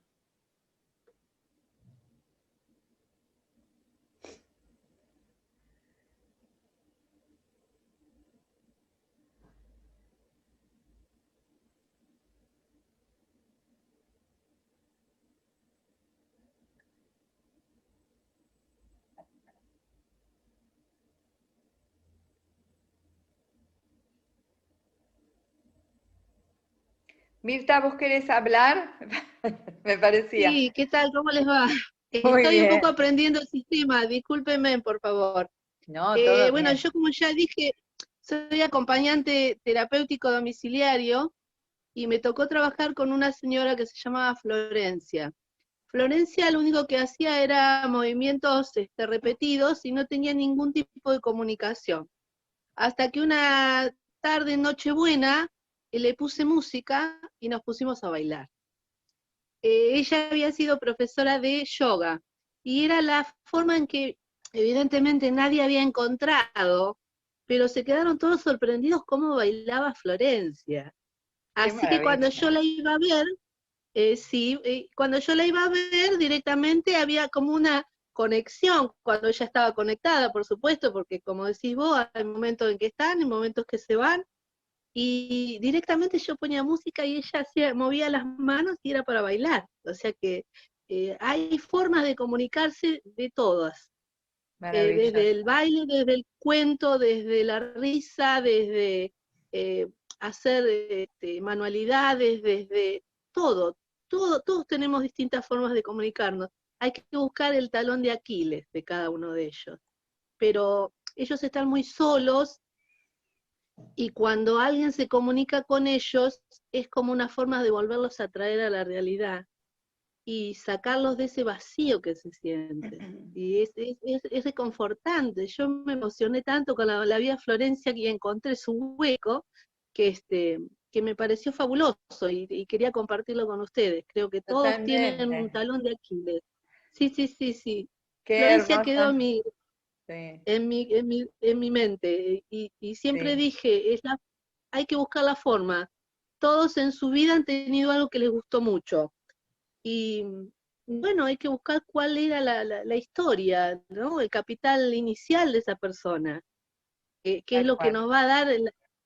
Mirta, ¿vos querés hablar? Me parecía. Sí, ¿qué tal? ¿Cómo les va? Muy Estoy un bien. poco aprendiendo el sistema, discúlpenme, por favor. No, todo Bueno, bien. yo como ya dije, soy acompañante terapéutico domiciliario y me tocó trabajar con una señora que se llamaba Florencia. Florencia lo único que hacía era movimientos repetidos y no tenía ningún tipo de comunicación. Hasta que una tarde, Nochebuena, le puse música y nos pusimos a bailar. Ella había sido profesora de yoga y era la forma en que evidentemente nadie había encontrado, pero se quedaron todos sorprendidos cómo bailaba Florencia. Qué Así que cuando yo maravilla. la iba a ver, sí, cuando yo la iba a ver directamente había como una conexión, cuando ella estaba conectada, por supuesto, porque como decís vos, hay momentos en que están, hay momentos que se van, y directamente yo ponía música y ella movía las manos y era para bailar. O sea que hay formas de comunicarse de todas, desde el Maravilloso. baile, desde el cuento, desde la risa, desde eh, hacer manualidades, desde todo, todos tenemos distintas formas de comunicarnos. Hay que buscar el talón de Aquiles de cada uno de ellos. Pero ellos están muy solos y cuando alguien se comunica con ellos es como una forma de volverlos a traer a la realidad y sacarlos de ese vacío que se sienten. Y es reconfortante. Yo me emocioné tanto con la vida de Florencia y encontré su hueco que me pareció fabuloso y quería compartirlo con ustedes. Creo que todos tienen un Totalmente. talón de Aquiles. Sí, sí, sí, sí. Qué Florencia quedó hermosa. Sí, en mi mente y siempre sí, dije, hay que buscar la forma. Todos en su vida han tenido algo que les gustó mucho. Y bueno, hay que buscar cuál era la historia, ¿no? El capital inicial de esa persona, que es tal lo que cual. nos va a dar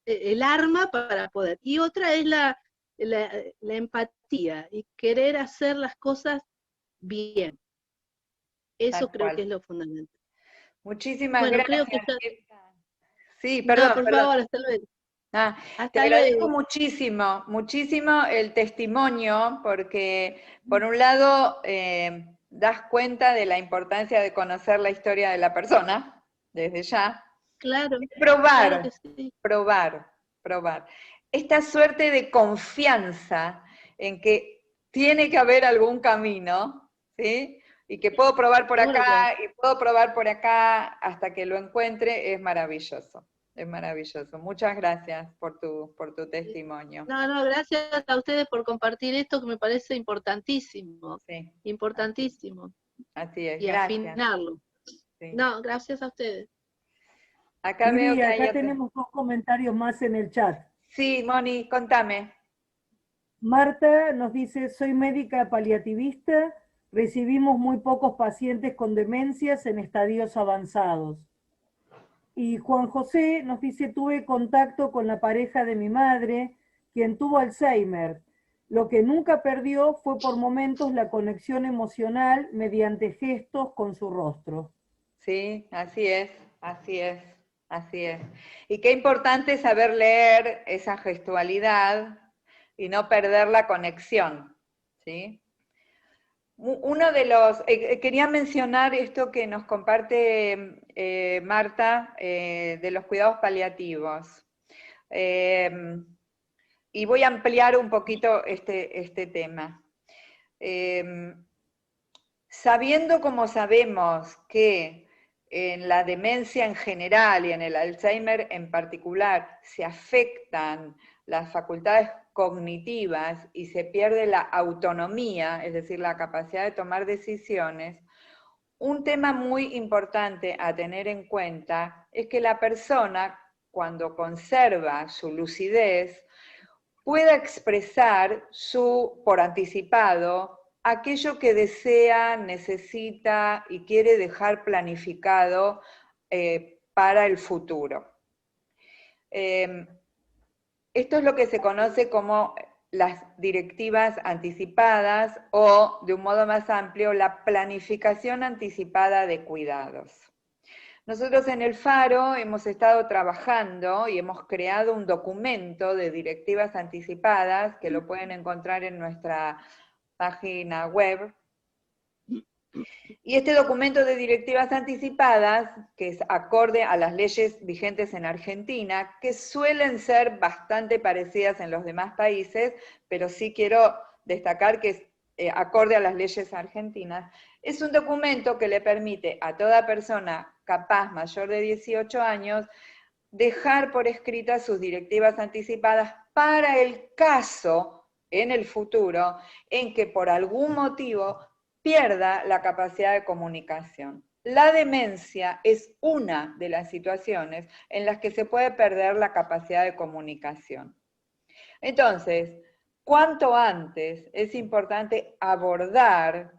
el arma para poder. Y otra es la empatía y querer hacer las cosas bien. Eso Tal creo que cual. es lo fundamental. Muchísimas Bueno, creo que gracias, ya. Mirta. Sí, No, perdón, por perdón. favor, hasta luego. Ah, te Hasta agradezco luego. muchísimo, muchísimo el testimonio, porque por un lado das cuenta de la importancia de conocer la historia de la persona, desde ya. Claro, claro que Probar, sí. probar, probar. Esta suerte de confianza en que tiene que haber algún camino, ¿sí? Y que puedo probar por Seguro acá que y puedo probar por acá hasta que lo encuentre, es maravilloso. Es maravilloso. Muchas gracias por tu testimonio. no, no, gracias a ustedes por compartir esto que me parece importantísimo, Sí, importantísimo, así es. y Gracias. afinarlo. Sí. No, gracias a ustedes. Acá veo Miri, que hay acá otro. tenemos dos comentarios más en el chat. Sí, Moni, contame. Marta nos dice, soy médica paliativista, recibimos muy pocos pacientes con demencias en estadios avanzados. Y Juan José nos dice, tuve contacto con la pareja de mi madre, quien tuvo Alzheimer. Lo que nunca perdió fue por momentos la conexión emocional mediante gestos con su rostro. Sí, así es, así es, así es. Y qué importante saber leer esa gestualidad y no perder la conexión, ¿sí? Uno de los, quería mencionar esto que nos comparte Marta de los cuidados paliativos. Eh, y voy a ampliar un poquito este tema. Eh, Sabiendo como sabemos que en la demencia en general y en el Alzheimer en particular se afectan las facultades cognitivas y se pierde la autonomía, es decir, la capacidad de tomar decisiones, un tema muy importante a tener en cuenta es que la persona, cuando conserva su lucidez, pueda expresar por anticipado aquello que desea, necesita y quiere dejar planificado para el futuro. Esto es lo que se conoce como las directivas anticipadas o, de un modo más amplio, la planificación anticipada de cuidados. Nosotros en el Faro hemos estado trabajando y hemos creado un documento de directivas anticipadas, que lo pueden encontrar en nuestra página web. Y este documento de directivas anticipadas, que es acorde a las leyes vigentes en Argentina, que suelen ser bastante parecidas en los demás países, pero sí quiero destacar que es acorde a las leyes argentinas, es un documento que le permite a toda persona capaz mayor de 18 años dejar por escritas sus directivas anticipadas para el caso, en el futuro, en que por algún motivo pierda la capacidad de comunicación. La demencia es una de las situaciones en las que se puede perder la capacidad de comunicación. Entonces, cuanto antes es importante abordar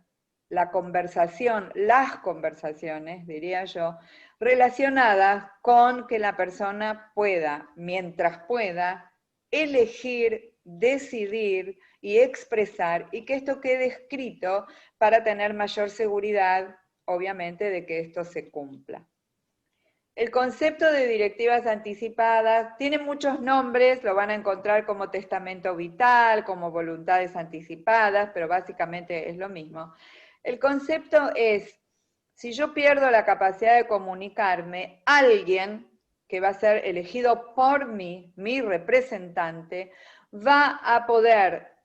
la conversación, las conversaciones, diría yo, relacionadas con que la persona pueda, mientras pueda, elegir, decidir y expresar, y que esto quede escrito para tener mayor seguridad, obviamente, de que esto se cumpla. El concepto de directivas anticipadas tiene muchos nombres, lo van a encontrar como testamento vital, como voluntades anticipadas, pero básicamente es lo mismo. El concepto es, si yo pierdo la capacidad de comunicarme, alguien que va a ser elegido por mí, mi representante, va a poder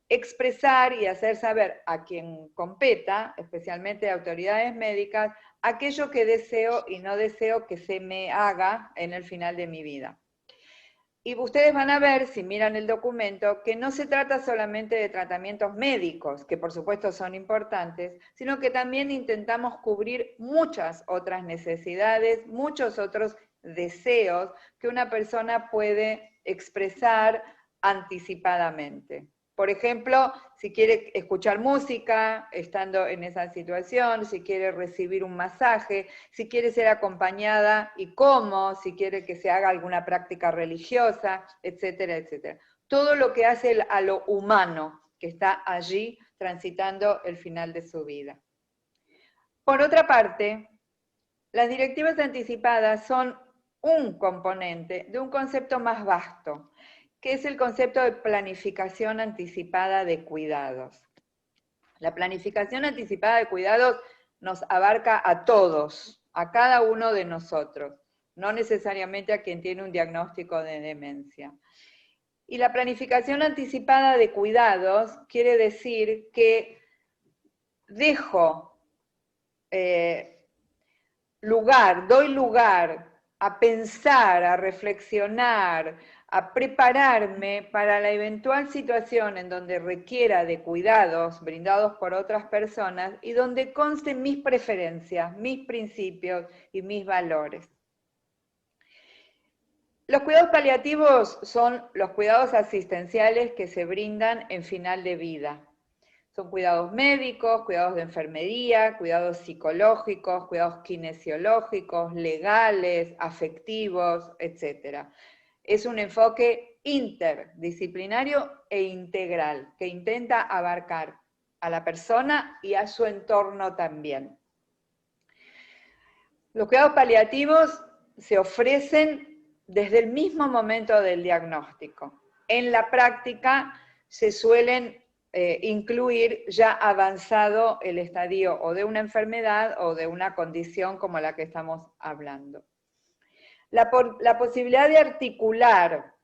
expresar y hacer saber a quien competa, especialmente a autoridades médicas, aquello que deseo y no deseo que se me haga en el final de mi vida. Y ustedes van a ver, si miran el documento, que no se trata solamente de tratamientos médicos, que por supuesto son importantes, sino que también intentamos cubrir muchas otras necesidades, muchos otros deseos que una persona puede expresar anticipadamente. Por ejemplo, si quiere escuchar música estando en esa situación, si quiere recibir un masaje, si quiere ser acompañada y cómo, si quiere que se haga alguna práctica religiosa, etcétera, etcétera. Todo lo que hace a lo humano que está allí transitando el final de su vida. Por otra parte, las directivas anticipadas son un componente de un concepto más vasto, que es el concepto de planificación anticipada de cuidados. La planificación anticipada de cuidados nos abarca a todos, a cada uno de nosotros, no necesariamente a quien tiene un diagnóstico de demencia. Y la planificación anticipada de cuidados quiere decir que dejo doy lugar a pensar, a reflexionar, a prepararme para la eventual situación en donde requiera de cuidados brindados por otras personas y donde consten mis preferencias, mis principios y mis valores. Los cuidados paliativos son los cuidados asistenciales que se brindan en final de vida. Son cuidados médicos, cuidados de enfermería, cuidados psicológicos, cuidados kinesiológicos, legales, afectivos, etc. Es un enfoque interdisciplinario e integral que intenta abarcar a la persona y a su entorno también. Los cuidados paliativos se ofrecen desde el mismo momento del diagnóstico. En la práctica se suelen incluir ya avanzado el estadio o de una enfermedad o de una condición como la que estamos hablando. La posibilidad de articular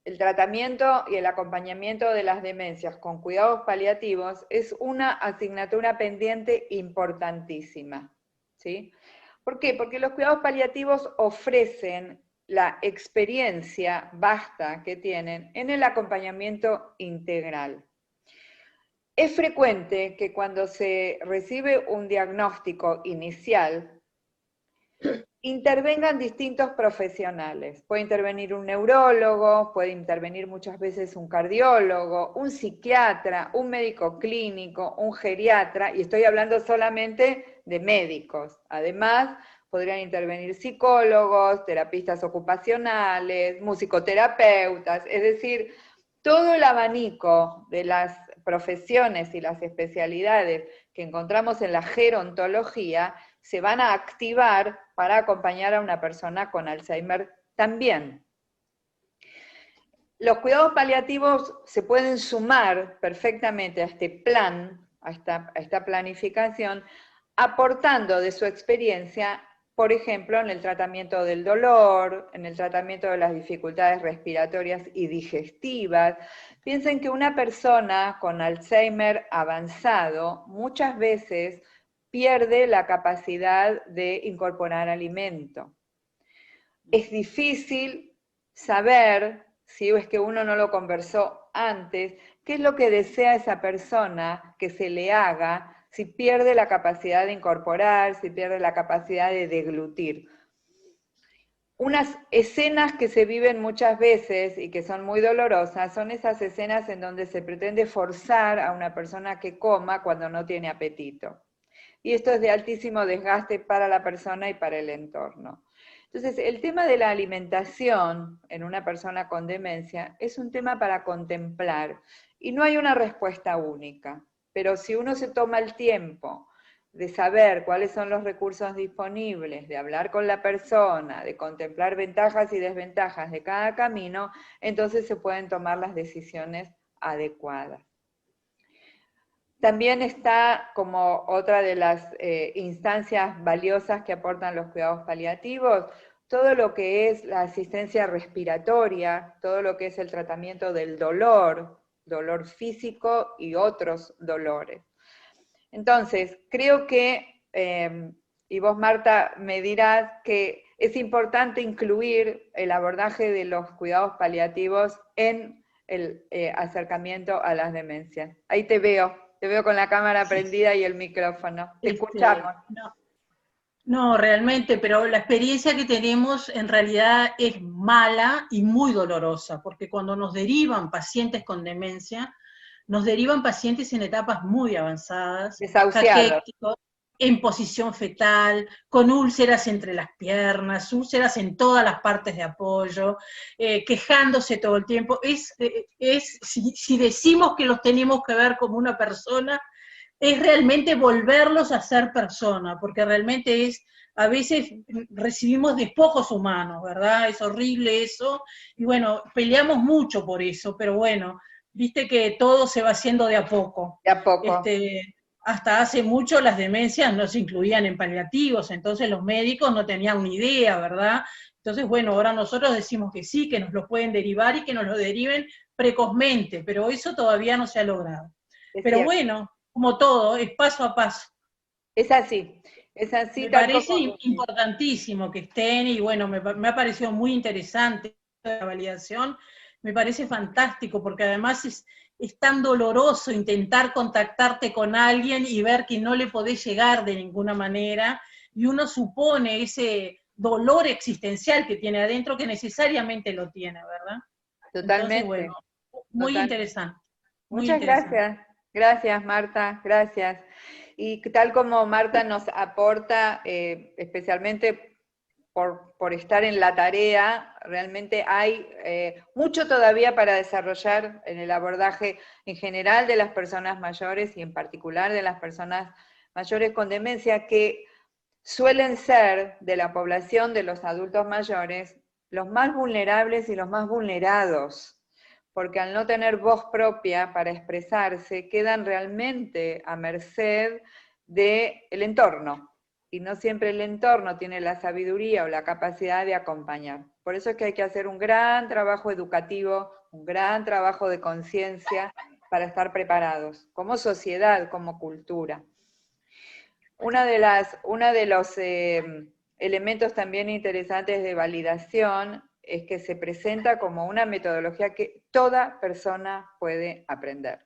el tratamiento y el acompañamiento de las demencias con cuidados paliativos es una asignatura pendiente importantísima, ¿sí? ¿Por qué? Porque los cuidados paliativos ofrecen la experiencia vasta que tienen en el acompañamiento integral. Es frecuente que cuando se recibe un diagnóstico inicial, intervengan distintos profesionales. Puede intervenir un neurólogo, puede intervenir muchas veces un cardiólogo, un psiquiatra, un médico clínico, un geriatra, y estoy hablando solamente de médicos. Además, podrían intervenir psicólogos, terapistas ocupacionales, musicoterapeutas, es decir, todo el abanico de las profesiones y las especialidades que encontramos en la gerontología se van a activar para acompañar a una persona con Alzheimer también. Los cuidados paliativos se pueden sumar perfectamente a este plan, a esta planificación, aportando de su experiencia, por ejemplo, en el tratamiento del dolor, en el tratamiento de las dificultades respiratorias y digestivas. Piensen que una persona con Alzheimer avanzado muchas veces pierde la capacidad de incorporar alimento. Es difícil saber, si es que uno no lo conversó antes, qué es lo que desea esa persona que se le haga si pierde la capacidad de incorporar, si pierde la capacidad de deglutir. Unas escenas que se viven muchas veces y que son muy dolorosas son esas escenas en donde se pretende forzar a una persona que coma cuando no tiene apetito. Y esto es de altísimo desgaste para la persona y para el entorno. Entonces, el tema de la alimentación en una persona con demencia es un tema para contemplar y no hay una respuesta única, pero si uno se toma el tiempo de saber cuáles son los recursos disponibles, de hablar con la persona, de contemplar ventajas y desventajas de cada camino, entonces se pueden tomar las decisiones adecuadas. También está como otra de las instancias valiosas que aportan los cuidados paliativos, todo lo que es la asistencia respiratoria, todo lo que es el tratamiento del dolor, dolor físico y otros dolores. Entonces, creo que, y vos Marta me dirás que es importante incluir el abordaje de los cuidados paliativos en el acercamiento a las demencias. Ahí te veo con la cámara prendida y el micrófono. Te escuchamos. No, realmente, pero la experiencia que tenemos en realidad es mala y muy dolorosa, porque cuando nos derivan pacientes con demencia, nos derivan pacientes en etapas muy avanzadas, caquéticos, en posición fetal, con úlceras entre las piernas, úlceras en todas las partes de apoyo, quejándose todo el tiempo. Si decimos que los tenemos que ver como una persona, es realmente volverlos a ser persona, porque realmente a veces recibimos despojos humanos, ¿verdad? Es horrible eso, y bueno, peleamos mucho por eso, pero bueno, viste que todo se va haciendo de a poco. De a poco. Hasta hace mucho las demencias no se incluían en paliativos, entonces los médicos no tenían ni idea, ¿verdad? Entonces, bueno, ahora nosotros decimos que sí, que nos lo pueden derivar y que nos lo deriven precozmente, pero eso todavía no se ha logrado. Pero bueno, como todo, es paso a paso. Es así, es así. Me parece importantísimo que estén, y bueno, me ha parecido muy interesante la validación, me parece fantástico, porque además es tan doloroso intentar contactarte con alguien y ver que no le podés llegar de ninguna manera, y uno supone ese dolor existencial que tiene adentro, que necesariamente lo tiene, ¿verdad? Totalmente. Entonces, bueno, muy interesante. Muchas gracias. Gracias, Marta, gracias. Y tal como Marta nos aporta, especialmente por estar en la tarea, realmente hay mucho todavía para desarrollar en el abordaje en general de las personas mayores y en particular de las personas mayores con demencia, que suelen ser de la población de los adultos mayores los más vulnerables y los más vulnerados, porque al no tener voz propia para expresarse, quedan realmente a merced del entorno, y no siempre el entorno tiene la sabiduría o la capacidad de acompañar. Por eso es que hay que hacer un gran trabajo educativo, un gran trabajo de conciencia para estar preparados, como sociedad, como cultura. Uno de los elementos también interesantes de validación es que se presenta como una metodología que toda persona puede aprender.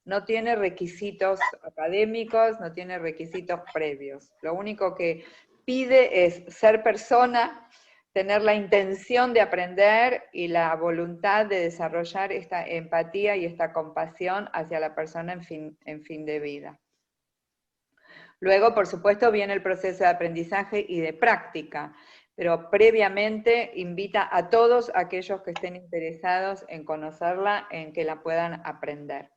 No tiene requisitos académicos, no tiene requisitos previos. Lo único que pide es ser persona, tener la intención de aprender y la voluntad de desarrollar esta empatía y esta compasión hacia la persona en fin de vida. Luego, por supuesto, viene el proceso de aprendizaje y de práctica, pero previamente invita a todos aquellos que estén interesados en conocerla, en que la puedan aprender.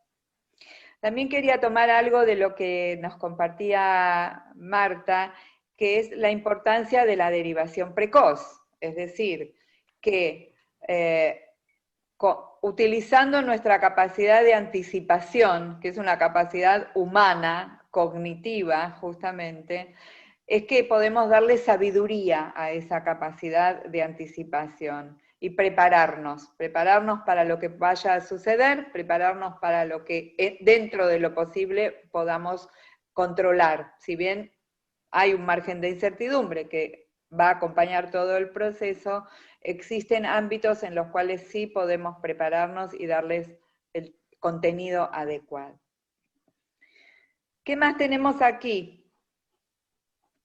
También quería tomar algo de lo que nos compartía Marta, que es la importancia de la derivación precoz, es decir, que utilizando nuestra capacidad de anticipación, que es una capacidad humana, cognitiva justamente, es que podemos darle sabiduría a esa capacidad de anticipación y prepararnos para lo que vaya a suceder, prepararnos para lo que dentro de lo posible podamos controlar. Si bien hay un margen de incertidumbre que va a acompañar todo el proceso, existen ámbitos en los cuales sí podemos prepararnos y darles el contenido adecuado. ¿Qué más tenemos aquí?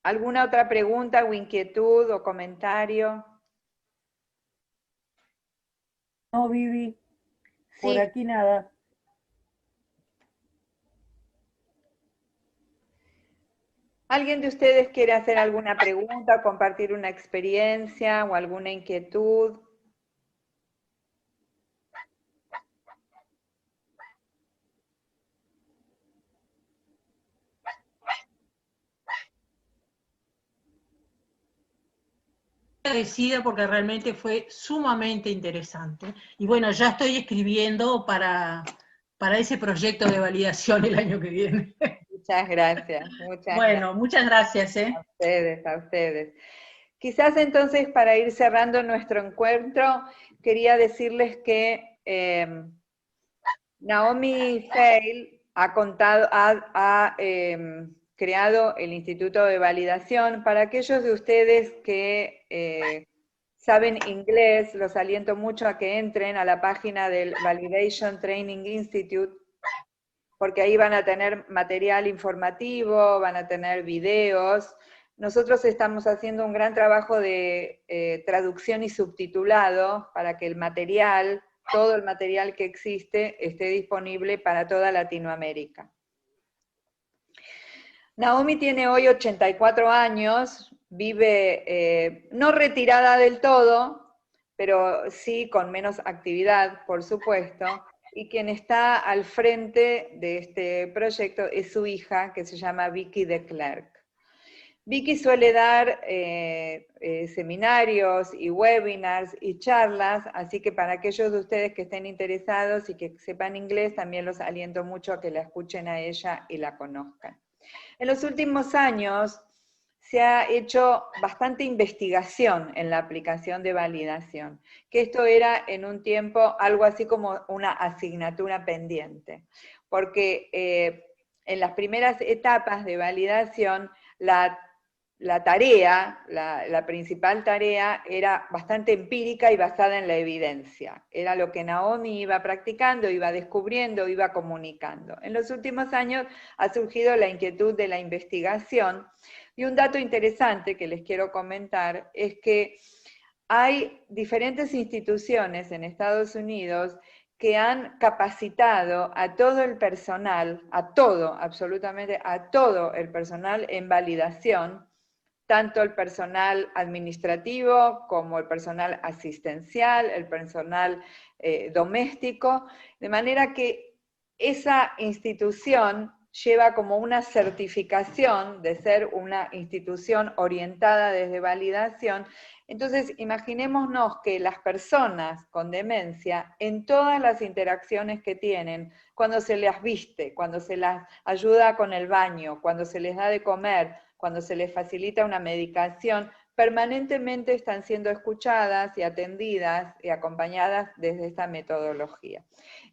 ¿Alguna otra pregunta o inquietud o comentario? No, Vivi, por Sí. aquí nada. ¿Alguien de ustedes quiere hacer alguna pregunta, compartir una experiencia o alguna inquietud? Agradecida porque realmente fue sumamente interesante. Y bueno, ya estoy escribiendo para ese proyecto de validación el año que viene. Muchas gracias, muchas Bueno, muchas gracias. gracias a ustedes. Quizás entonces para ir cerrando nuestro encuentro, quería decirles que Naomi Feil ha creado el Instituto de Validación. Para aquellos de ustedes que saben inglés, los aliento mucho a que entren a la página del Validation Training Institute, porque ahí van a tener material informativo, van a tener videos. Nosotros estamos haciendo un gran trabajo de traducción y subtitulado para que el material, todo el material que existe, esté disponible para toda Latinoamérica. Naomi tiene hoy 84 años, vive no retirada del todo, pero sí con menos actividad, por supuesto, y quien está al frente de este proyecto es su hija, que se llama Vicky de Klerk. Vicky suele dar seminarios y webinars y charlas, así que para aquellos de ustedes que estén interesados y que sepan inglés, también los aliento mucho a que la escuchen a ella y la conozcan. En los últimos años se ha hecho bastante investigación en la aplicación de validación, que esto era en un tiempo algo así como una asignatura pendiente, porque en las primeras etapas de validación la tarea, la principal tarea era bastante empírica y basada en la evidencia. Era lo que Naomi iba practicando, iba descubriendo, iba comunicando. En los últimos años ha surgido la inquietud de la investigación, y un dato interesante que les quiero comentar es que hay diferentes instituciones en Estados Unidos que han capacitado a todo el personal, absolutamente a todo el personal en validación, tanto el personal administrativo como el personal asistencial, el personal doméstico, de manera que esa institución lleva como una certificación de ser una institución orientada desde validación. Entonces, imaginémonos que las personas con demencia, en todas las interacciones que tienen, cuando se las viste, cuando se las ayuda con el baño, cuando se les da de comer, cuando se les facilita una medicación, permanentemente están siendo escuchadas y atendidas y acompañadas desde esta metodología.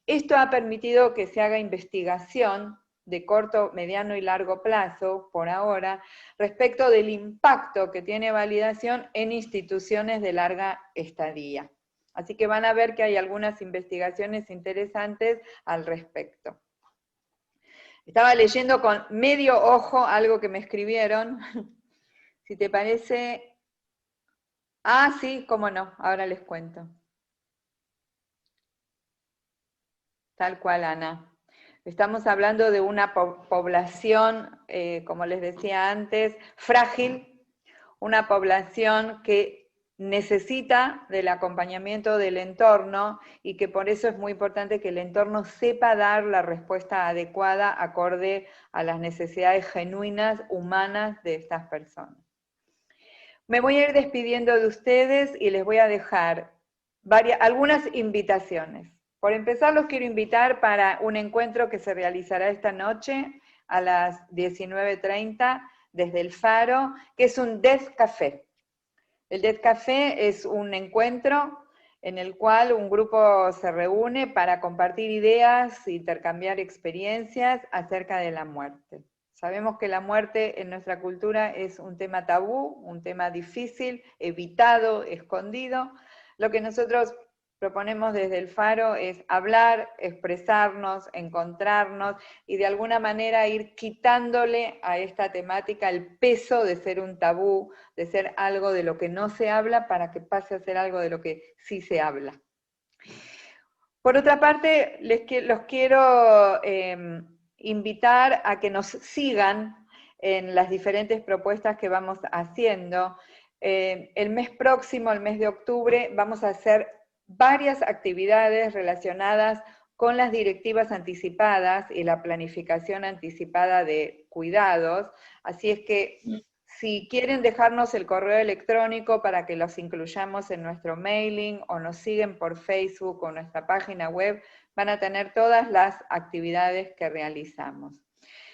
Esto ha permitido que se haga investigación de corto, mediano y largo plazo, por ahora, respecto del impacto que tiene validación en instituciones de larga estadía. Así que van a ver que hay algunas investigaciones interesantes al respecto. Estaba leyendo con medio ojo algo que me escribieron. Si te parece... Ah, sí, cómo no, ahora les cuento. Tal cual, Ana. Estamos hablando de una población, como les decía antes, frágil, una población que necesita del acompañamiento del entorno y que por eso es muy importante que el entorno sepa dar la respuesta adecuada acorde a las necesidades genuinas, humanas de estas personas. Me voy a ir despidiendo de ustedes y les voy a dejar algunas invitaciones. Por empezar, los quiero invitar para un encuentro que se realizará esta noche a las 19:30 desde el Faro, que es un Death Café. El Death Café es un encuentro en el cual un grupo se reúne para compartir ideas, intercambiar experiencias acerca de la muerte. Sabemos que la muerte en nuestra cultura es un tema tabú, un tema difícil, evitado, escondido. Lo que nosotros proponemos desde el Faro es hablar, expresarnos, encontrarnos y de alguna manera ir quitándole a esta temática el peso de ser un tabú, de ser algo de lo que no se habla para que pase a ser algo de lo que sí se habla. Por otra parte, los quiero invitar a que nos sigan en las diferentes propuestas que vamos haciendo. El mes próximo, el mes de octubre, vamos a hacer varias actividades relacionadas con las directivas anticipadas y la planificación anticipada de cuidados, así es que si quieren dejarnos el correo electrónico para que los incluyamos en nuestro mailing o nos siguen por Facebook o nuestra página web, van a tener todas las actividades que realizamos.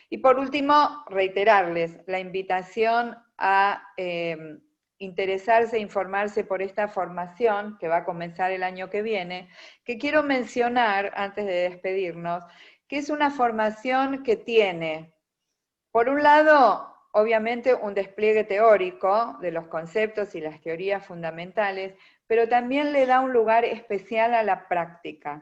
Y por último, reiterarles la invitación a interesarse e informarse por esta formación que va a comenzar el año que viene, que quiero mencionar antes de despedirnos, que es una formación que tiene, por un lado, obviamente un despliegue teórico de los conceptos y las teorías fundamentales, pero también le da un lugar especial a la práctica.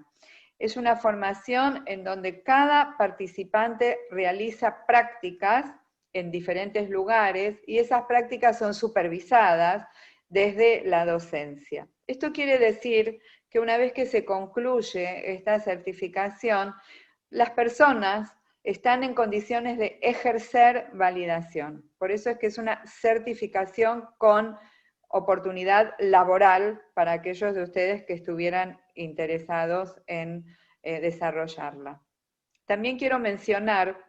Es una formación en donde cada participante realiza prácticas en diferentes lugares y esas prácticas son supervisadas desde la docencia. Esto quiere decir que una vez que se concluye esta certificación, las personas están en condiciones de ejercer validación. Por eso es que es una certificación con oportunidad laboral para aquellos de ustedes que estuvieran interesados en desarrollarla. También quiero mencionar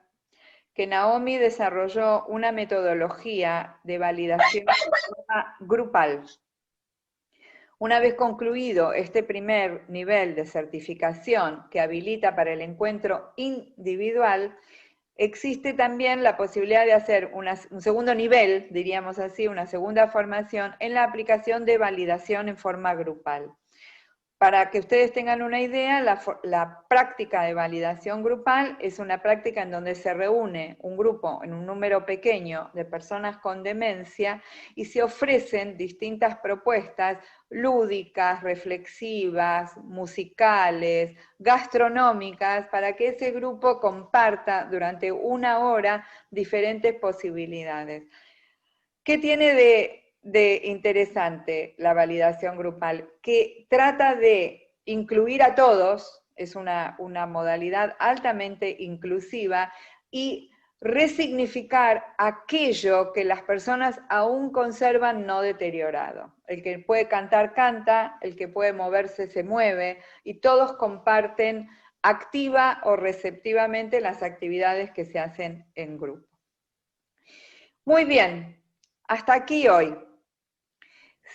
que Naomi desarrolló una metodología de validación grupal. Una vez concluido este primer nivel de certificación que habilita para el encuentro individual, existe también la posibilidad de hacer un segundo nivel, diríamos así, una segunda formación en la aplicación de validación en forma grupal. Para que ustedes tengan una idea, la práctica de validación grupal es una práctica en donde se reúne un grupo en un número pequeño de personas con demencia y se ofrecen distintas propuestas lúdicas, reflexivas, musicales, gastronómicas, para que ese grupo comparta durante una hora diferentes posibilidades. ¿Qué tiene de interesante la validación grupal? Que trata de incluir a todos, es una modalidad altamente inclusiva, y resignificar aquello que las personas aún conservan no deteriorado. El que puede cantar, canta, el que puede moverse, se mueve, y todos comparten activa o receptivamente las actividades que se hacen en grupo. Muy bien, hasta aquí hoy.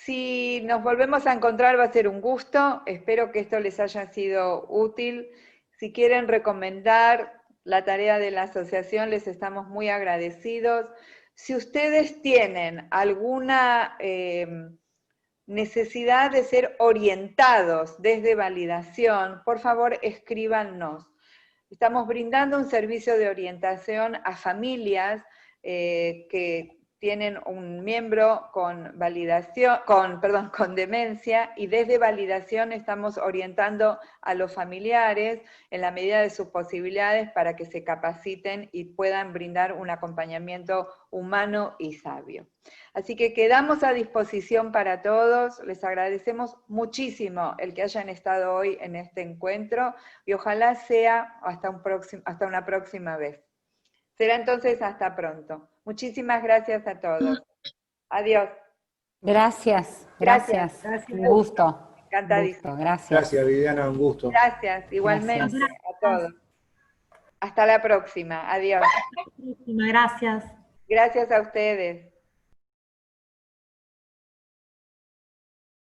Si nos volvemos a encontrar va a ser un gusto, espero que esto les haya sido útil. Si quieren recomendar la tarea de la asociación, les estamos muy agradecidos. Si ustedes tienen alguna necesidad de ser orientados desde validación, por favor escríbanos. Estamos brindando un servicio de orientación a familias que tienen un miembro con demencia, y desde validación estamos orientando a los familiares en la medida de sus posibilidades para que se capaciten y puedan brindar un acompañamiento humano y sabio. Así que quedamos a disposición para todos, les agradecemos muchísimo el que hayan estado hoy en este encuentro y ojalá sea hasta una próxima vez. Será entonces hasta pronto. Muchísimas gracias a todos. Adiós. Gracias. Un gusto. Encantadísimo. Gracias. Gracias, Viviana, un gusto. Gracias, igualmente a todos. Hasta la próxima. Adiós. Gracias. Gracias a ustedes.